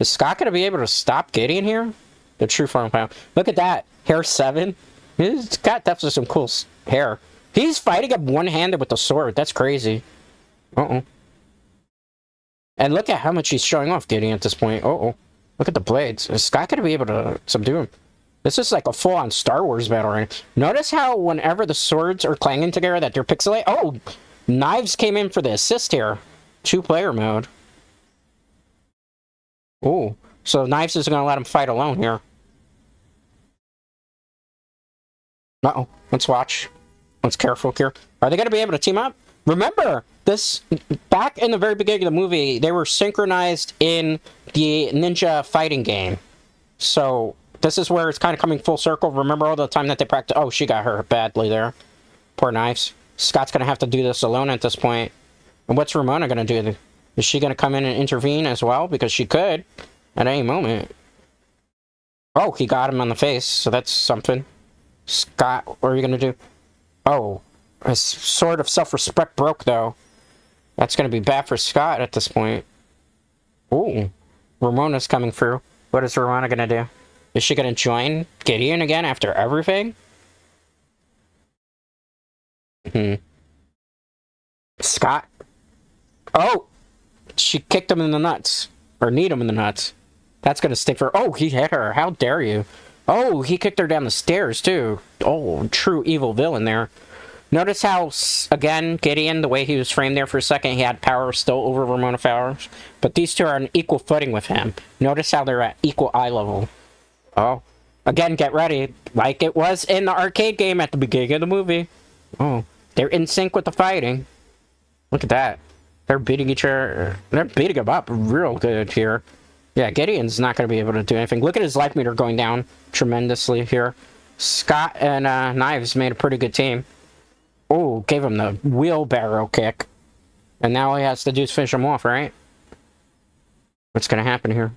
Is Scott gonna be able to stop Gideon here? The true form of power. Look at that. Hair 7. He's got definitely some cool hair. He's fighting him one-handed with the sword. That's crazy. Uh-oh. And look at how much he's showing off Gideon at this point. Uh-oh. Look at the blades. Is Scott gonna be able to subdue him? This is like a full-on Star Wars battle right now. Notice how whenever the swords are clanging together that they're pixelated. Oh! Knives came in for the assist here. 2-player mode. Ooh. So Knives isn't gonna let him fight alone here. Uh-oh. Let's watch. Let's careful here. Are they gonna be able to team up? Remember, this back in the very beginning of the movie, they were synchronized in the ninja fighting game. So this is where it's kind of coming full circle. Remember all the time that they practiced? Oh, she got hurt badly there. Poor Knives. Scott's gonna have to do this alone at this point. And what's Ramona gonna do? Is she gonna come in and intervene as well? Because she could at any moment. Oh, he got him on the face, so that's something. Scott, what are you gonna do? Oh, his sort of self-respect broke, though. That's gonna be bad for Scott at this point. Ooh, Ramona's coming through. What is Ramona gonna do? Is she gonna join Gideon again after everything? Scott? Oh! She kicked him in the nuts. Or kneed him in the nuts. That's gonna stick for... Oh, he hit her. How dare you? Oh, he kicked her down the stairs, too. Oh, true evil villain there. Notice how, again, Gideon, the way he was framed there for a second, he had power still over Ramona Flowers. But these two are on equal footing with him. Notice how they're at equal eye level. Oh. Again, get ready. Like it was in the arcade game at the beginning of the movie. Oh. They're in sync with the fighting. Look at that. They're beating each other. They're beating him up real good here. Yeah, Gideon's not going to be able to do anything. Look at his life meter going down tremendously here. Scott and Knives made a pretty good team. Oh, gave him the wheelbarrow kick. And now all he has to do is finish him off, right? What's going to happen here?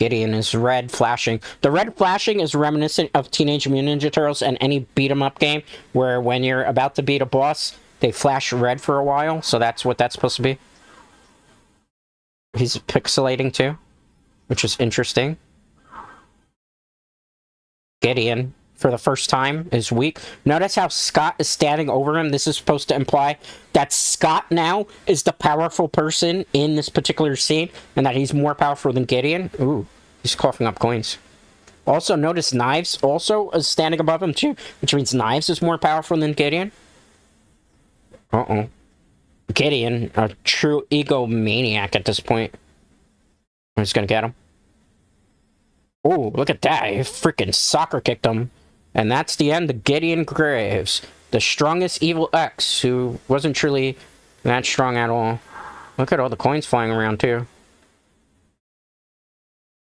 Gideon is red flashing. The red flashing is reminiscent of Teenage Mutant Ninja Turtles and any beat-em-up game where when you're about to beat a boss, they flash red for a while. So that's what that's supposed to be. He's pixelating too, which is interesting. Gideon, for the first time, is weak. Notice how Scott is standing over him. This is supposed to imply that Scott now is the powerful person in this particular scene, and that he's more powerful than Gideon. Ooh, he's coughing up coins. Also, notice Knives also is standing above him too, which means Knives is more powerful than Gideon. Uh-oh. Gideon, a true egomaniac at this point. I'm just gonna get him. Oh, look at that. He freaking soccer kicked him. And that's the end of Gideon Graves, the strongest evil X, who wasn't truly that strong at all. Look at all the coins flying around, too.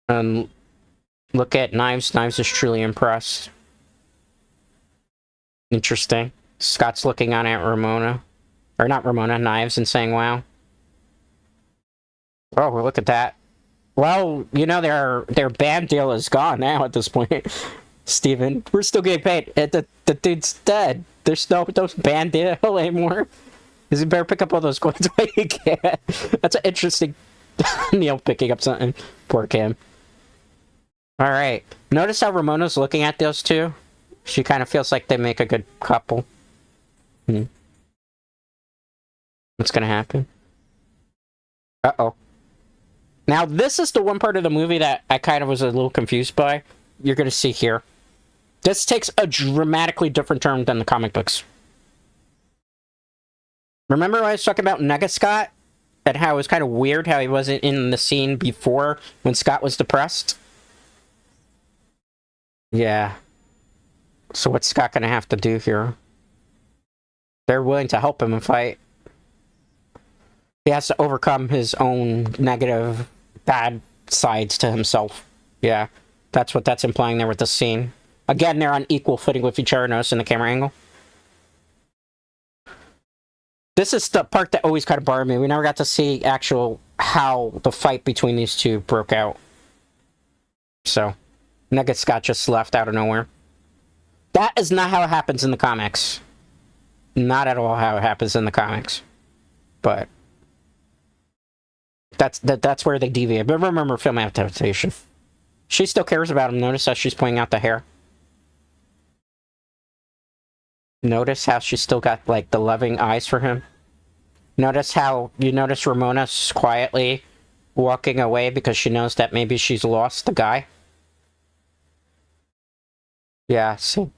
And look at Knives. Knives is truly impressed. Interesting. Scott's looking on at Ramona. Or not Ramona, Knives, and saying, wow. Oh, well, look at that. Well, you know, their band deal is gone now at this point. Steven, we're still getting paid. The dude's dead. There's no band deal anymore. You better pick up all those coins while you can. That's an interesting... Neil picking up something. Poor Kim. Alright. Notice how Ramona's looking at those two? She kind of feels like they make a good couple. What's gonna happen? Uh-oh. Now, this is the one part of the movie that I kind of was a little confused by. You're gonna see here. This takes a dramatically different turn than the comic books. Remember I was talking about Nega Scott? And how it was kind of weird how he wasn't in the scene before when Scott was depressed? Yeah. So what's Scott gonna have to do here? They're willing to help him and fight. He has to overcome his own negative, bad sides to himself. Yeah, that's what that's implying there with the scene. Again, they're on equal footing with each other, notice in the camera angle. This is the part that always kind of bothered me. We never got to see how the fight between these two broke out. So, Nugget Scott just left out of nowhere. That is not how it happens in the comics. Not at all how it happens in the comics. But... That's where they deviate. But remember, film adaptation. She still cares about him. Notice how she's pointing out the hair. Notice how she's still got, like, the loving eyes for him. Notice how... You notice Ramona's quietly walking away because she knows that maybe she's lost the guy. Yeah, see?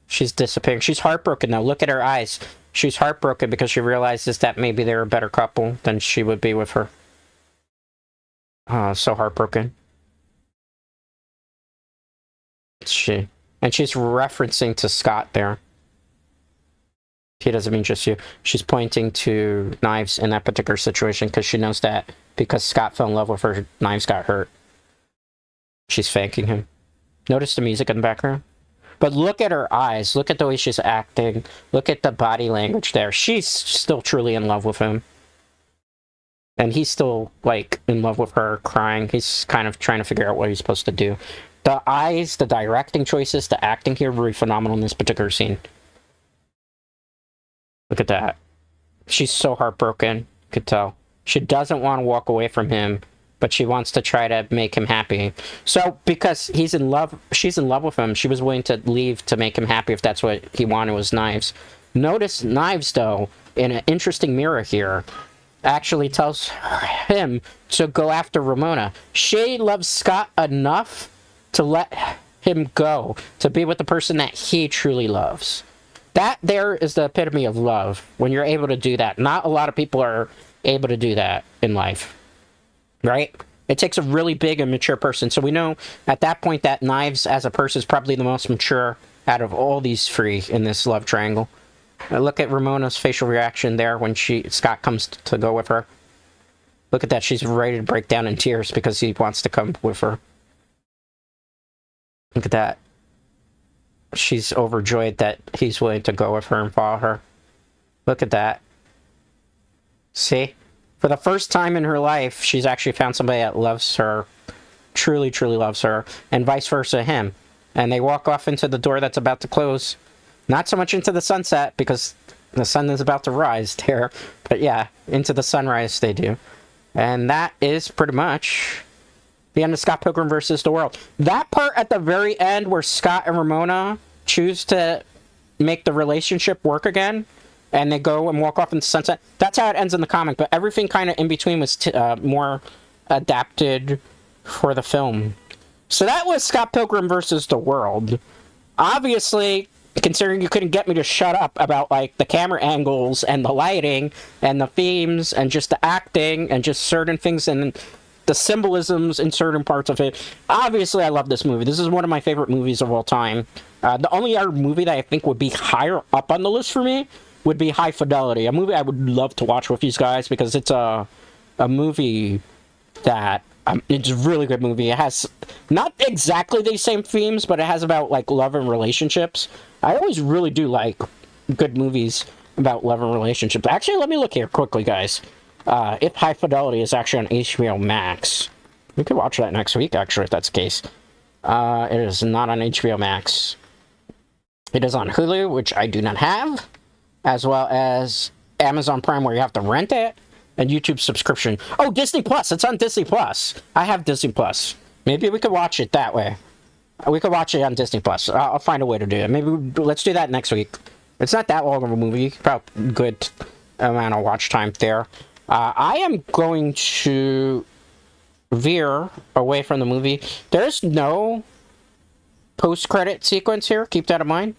She's disappearing. She's heartbroken, though. Look at her eyes. She's heartbroken because she realizes that maybe they're a better couple than she would be with her. So heartbroken. And she's referencing to Scott there. He doesn't mean just you. She's pointing to Knives in that particular situation because she knows that because Scott fell in love with her, Knives got hurt. She's thanking him. Notice the music in the background? But look at her eyes. Look at the way she's acting. Look at the body language there. She's still truly in love with him. And he's still, like, in love with her, crying. He's kind of trying to figure out what he's supposed to do. The eyes, the directing choices, the acting here, very phenomenal in this particular scene. Look at that. She's so heartbroken. You could tell. She doesn't want to walk away from him, but she wants to try to make him happy. So, because he's in love, she's in love with him, she was willing to leave to make him happy if that's what he wanted was Knives. Notice Knives, though, in an interesting mirror here, actually tells him to go after Ramona. She loves Scott enough to let him go, to be with the person that he truly loves. That there is the epitome of love, when you're able to do that. Not a lot of people are able to do that in life. Right? It takes a really big and mature person. So we know at that point that Knives as a person is probably the most mature out of all these three in this love triangle. Look at Ramona's facial reaction there when Scott comes to go with her. Look at that. She's ready to break down in tears because he wants to come with her. Look at that. She's overjoyed that he's willing to go with her and follow her. Look at that. See? For the first time in her life, she's actually found somebody that loves her, truly, truly loves her, and vice versa him. And they walk off into the door that's about to close. Not so much into the sunset, because the sun is about to rise there. But yeah, into the sunrise they do. And that is pretty much the end of Scott Pilgrim versus the World. That part at the very end where Scott and Ramona choose to make the relationship work again, and they go and walk off into the sunset, that's how it ends in the comic. But everything kind of in between was more adapted for the film. So that was Scott Pilgrim versus the World. Obviously, considering you couldn't get me to shut up about, like, the camera angles and the lighting and the themes and just the acting and just certain things and the symbolisms in certain parts of it. Obviously, I love this movie. This is one of my favorite movies of all time. The only other movie that I think would be higher up on the list for me would be High Fidelity, a movie I would love to watch with these guys because it's a movie that it's a really good movie. It has not exactly the same themes, but it has about, like, love and relationships. I always really do like good movies about love and relationships. Actually, let me look here quickly, guys. If High Fidelity is actually on HBO Max. We could watch that next week, actually, if that's the case. It is not on HBO Max. It is on Hulu, which I do not have, as well as Amazon Prime, where you have to rent it, and YouTube subscription. Oh, Disney Plus! It's on Disney Plus! I have Disney Plus. Maybe we could watch it that way. We could watch it on Disney Plus. I'll find a way to do it. Maybe let's do that next week. It's not that long of a movie. Probably good amount of watch time there. I am going to veer away from the movie. There's no post-credit sequence here. Keep that in mind.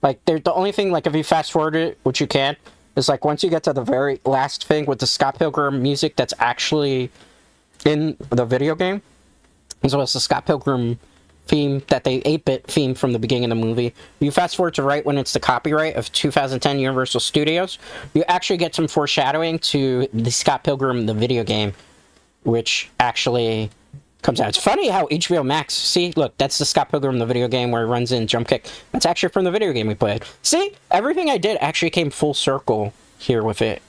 Like, the only thing, like, if you fast-forward it, which you can, is, like, once you get to the very last thing with the Scott Pilgrim music that's actually in the video game, as well as the Scott Pilgrim theme that they 8-bit theme from the beginning of the movie. You fast forward to right when it's the copyright of 2010 Universal Studios, you actually get some foreshadowing to the Scott Pilgrim, the video game, which actually comes out. It's funny how HBO Max, see, look, that's the Scott Pilgrim, the video game where he runs in, jump kick. That's actually from the video game we played. See, everything I did actually came full circle here with it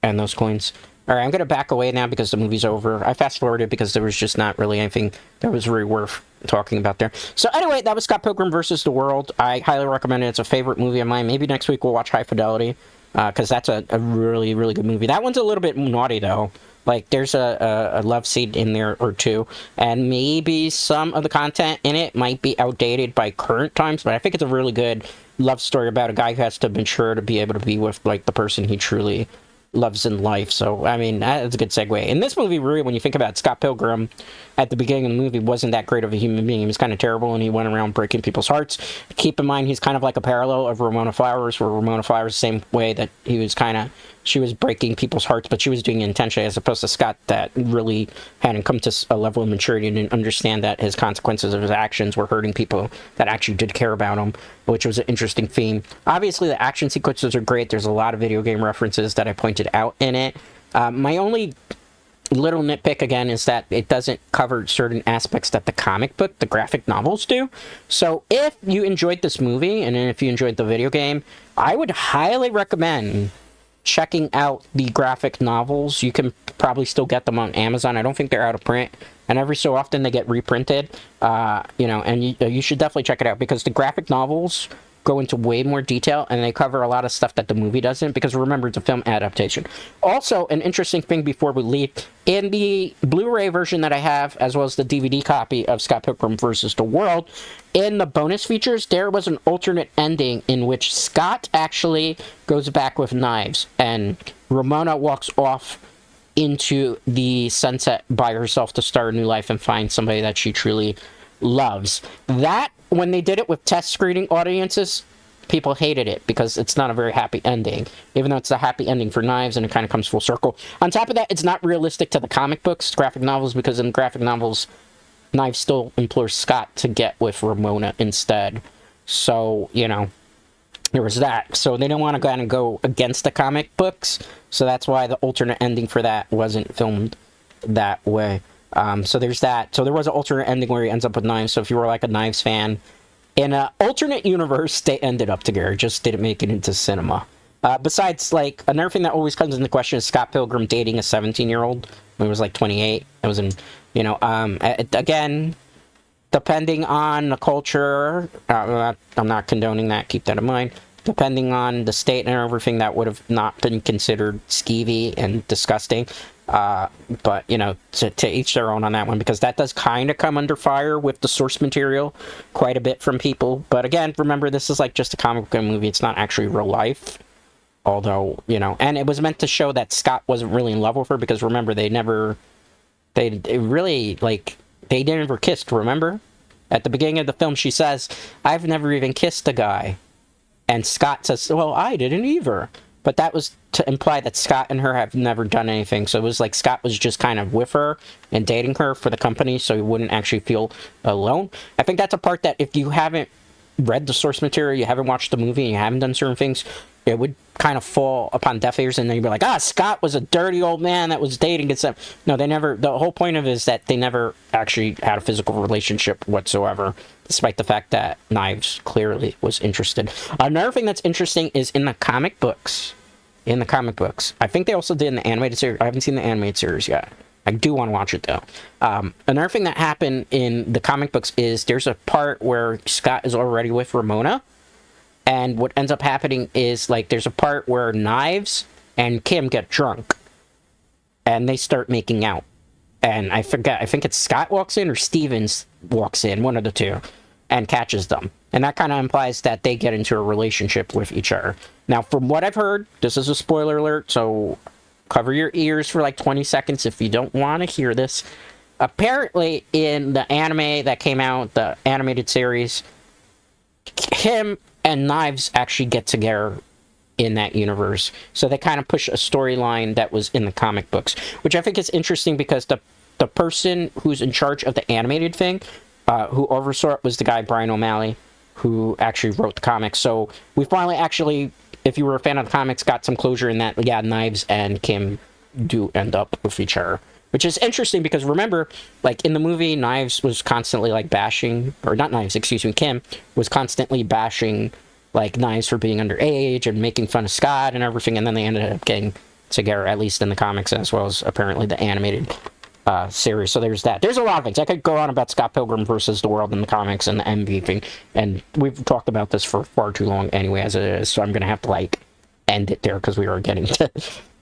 and those coins. All right, I'm going to back away now because the movie's over. I fast-forwarded because there was just not really anything that was really worth talking about there. So anyway, that was Scott Pilgrim versus the World. I highly recommend it. It's a favorite movie of mine. Maybe next week we'll watch High Fidelity because that's a really, really good movie. That one's a little bit naughty, though. Like, there's a love scene in there or two, and maybe some of the content in it might be outdated by current times, but I think it's a really good love story about a guy who has to mature to be able to be with, like, the person he truly loves in life. So, I mean, that's a good segue. In this movie, really, when you think about Scott Pilgrim, at the beginning of the movie wasn't that great of a human being. He was kind of terrible, and he went around breaking people's hearts. Keep in mind, he's kind of like a parallel of Ramona Flowers, where Ramona Flowers, the same way that she was breaking people's hearts, but she was doing it intentionally, as opposed to Scott, that really hadn't come to a level of maturity and didn't understand that his consequences of his actions were hurting people that actually did care about him, which was an interesting theme. Obviously, the action sequences are great. There's a lot of video game references that I pointed out in it. My only little nitpick, again, is that it doesn't cover certain aspects that the comic book, the graphic novels, do. So if you enjoyed this movie, and if you enjoyed the video game, I would highly recommend checking out the graphic novels. You can probably still get them on Amazon. I don't think they're out of print, and every so often they get reprinted. And you should definitely check it out, because the graphic novels go into way more detail, and they cover a lot of stuff that the movie doesn't, because remember, it's a film adaptation. Also, an interesting thing before we leave, in the Blu-ray version that I have, as well as the DVD copy of Scott Pilgrim vs. the World, in the bonus features, there was an alternate ending in which Scott actually goes back with knives, and Ramona walks off into the sunset by herself to start a new life and find somebody that she truly loves. That, when they did it with test screening audiences, people hated it because it's not a very happy ending, even though it's a happy ending for Knives, and it kind of comes full circle. On top of that, it's not realistic to the comic books, graphic novels, because in graphic novels, Knives still implores Scott to get with Ramona instead. So, there was that. So they don't want to kind of go against the comic books, so that's why the alternate ending for that wasn't filmed that way. So there's that. So there was an alternate ending where he ends up with Knives. So if you were like a Knives fan, in an alternate universe, they ended up together. Just didn't make it into cinema. Besides, like, another thing that always comes into question is Scott Pilgrim dating a 17-year-old when he was like 28. It was in, again, depending on the culture, I'm not condoning that. Keep that in mind. Depending on the state and everything, that would have not been considered skeevy and disgusting. But, to each their own on that one, because that does kind of come under fire with the source material quite a bit from people. But again, remember, this is like just a comic book movie. It's not actually real life. Although, and it was meant to show that Scott wasn't really in love with her, because remember, they never kissed, remember? At the beginning of the film, she says, "I've never even kissed a guy." And Scott says, "Well, I didn't either." But that was to imply that Scott and her have never done anything. So it was like Scott was just kind of with her and dating her for the company, so he wouldn't actually feel alone. I think that's a part that if you haven't read the source material, you haven't watched the movie, and you haven't done certain things, it would kind of fall upon deaf ears, and then you'd be like, Scott was a dirty old man that was dating himself. No, they never. The whole point of it is that they never actually had a physical relationship whatsoever, despite the fact that Knives clearly was interested. Another thing that's interesting is in the comic books. I think they also did in the animated series. I haven't seen the animated series yet. I do want to watch it, though. Another thing that happened in the comic books is there's a part where Scott is already with Ramona, and what ends up happening is, like, there's a part where Knives and Kim get drunk, and they start making out. And I forget, I think it's Scott walks in or Stevens walks in, one of the two, and catches them. And that kind of implies that they get into a relationship with each other. Now, from what I've heard, this is a spoiler alert, so cover your ears for like 20 seconds if you don't want to hear this. Apparently, in the anime that came out, the animated series, Kim and Knives actually get together in that universe. So they kind of push a storyline that was in the comic books, which I think is interesting, because the person who's in charge of the animated thing, who oversaw it, was the guy Brian O'Malley, who actually wrote the comics. So we finally actually, if you were a fan of the comics, got some closure in that, yeah, Knives and Kim do end up with each other. Which is interesting, because remember, like, in the movie, Knives was constantly, like, bashing, or not Knives, excuse me, Kim was constantly bashing, like, Knives for being underage and making fun of Scott and everything, and then they ended up getting together, at least in the comics, as well as apparently the animated series. So there's that. There's a lot of things. I could go on about Scott Pilgrim versus the World in the comics and the MV thing, and we've talked about this for far too long anyway, as it is, so I'm going to have to, like, end it there, because we are getting to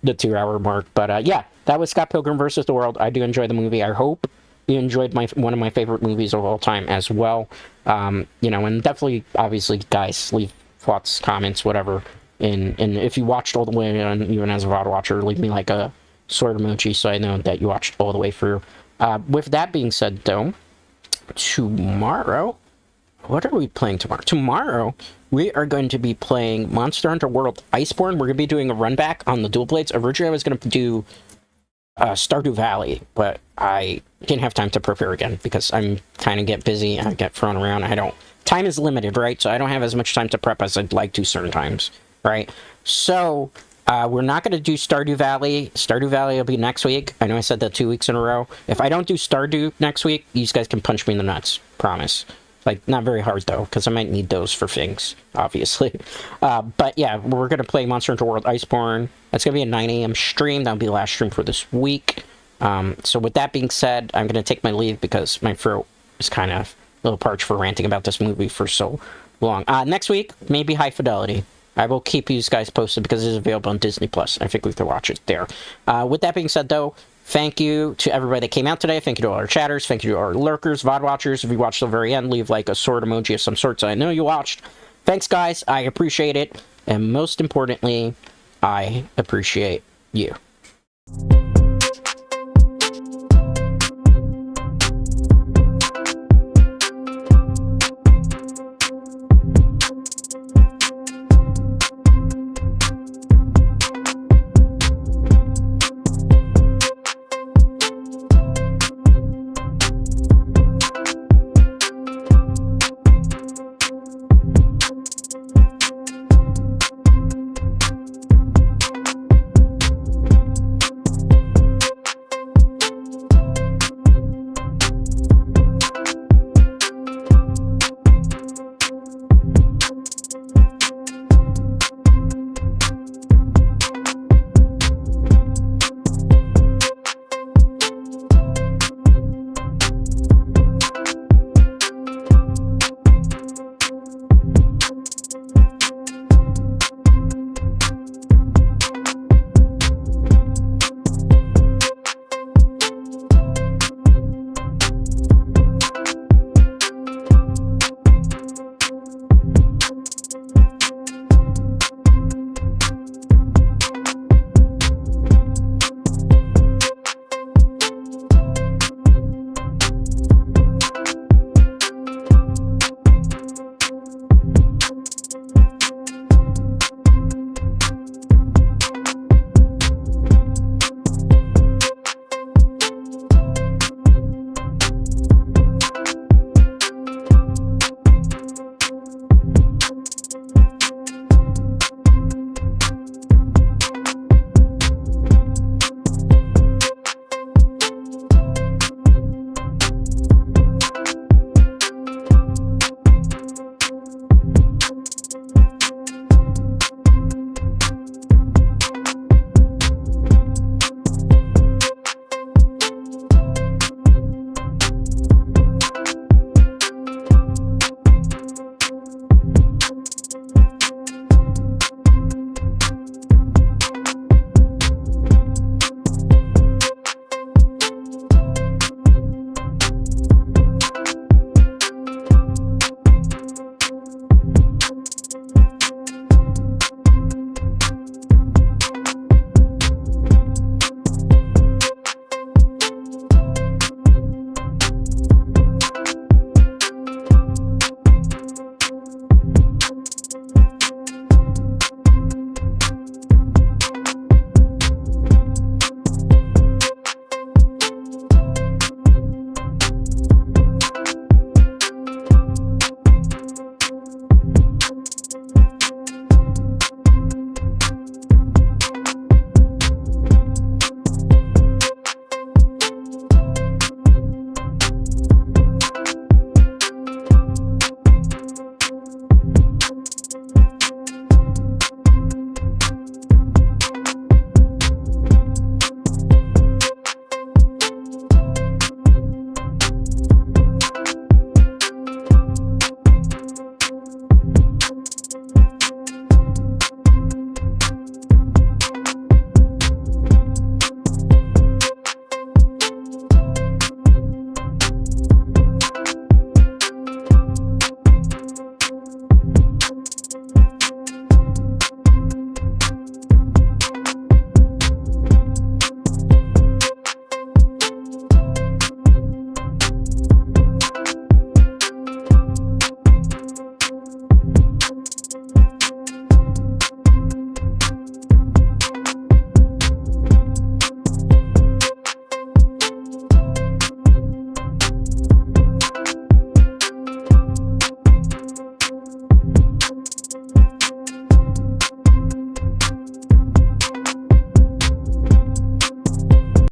the 2-hour mark. But yeah, that was Scott Pilgrim versus the World. I do enjoy the movie. I hope you enjoyed one of my favorite movies of all time as well. And definitely, obviously, guys, leave thoughts, comments, whatever. And if you watched all the way, and even as a VOD watcher, leave me like a sword emoji so I know that you watched all the way through. With that being said, though, tomorrow, what are we playing tomorrow? Tomorrow, we are going to be playing Monster Hunter World Iceborne. We're going to be doing a run back on the dual blades. Originally, I was going to do Stardew Valley, but I didn't have time to prepare again because I'm kind of get busy. I get thrown around. Time is limited, right? So I don't have as much time to prep as I'd like to certain times, right? So we're not going to do Stardew Valley. Stardew Valley will be next week. I know I said that 2 weeks in a row. If I don't do Stardew next week, you guys can punch me in the nuts. Promise. Like, not very hard, though, because I might need those for things, obviously. But, yeah, we're going to play Monster Hunter World Iceborne. That's going to be a 9 a.m. stream. That'll be the last stream for this week. So with that being said, I'm going to take my leave because my throat is kind of a little parched for ranting about this movie for so long. Next week, maybe High Fidelity. I will keep you guys posted because it is available on Disney+. I think we can watch it there. With that being said, though, thank you to everybody that came out today. Thank you to all our chatters. Thank you to our lurkers, VOD watchers. If you watched till the very end, leave like a sword emoji of some sort so I know you watched. Thanks, guys. I appreciate it. And most importantly, I appreciate you.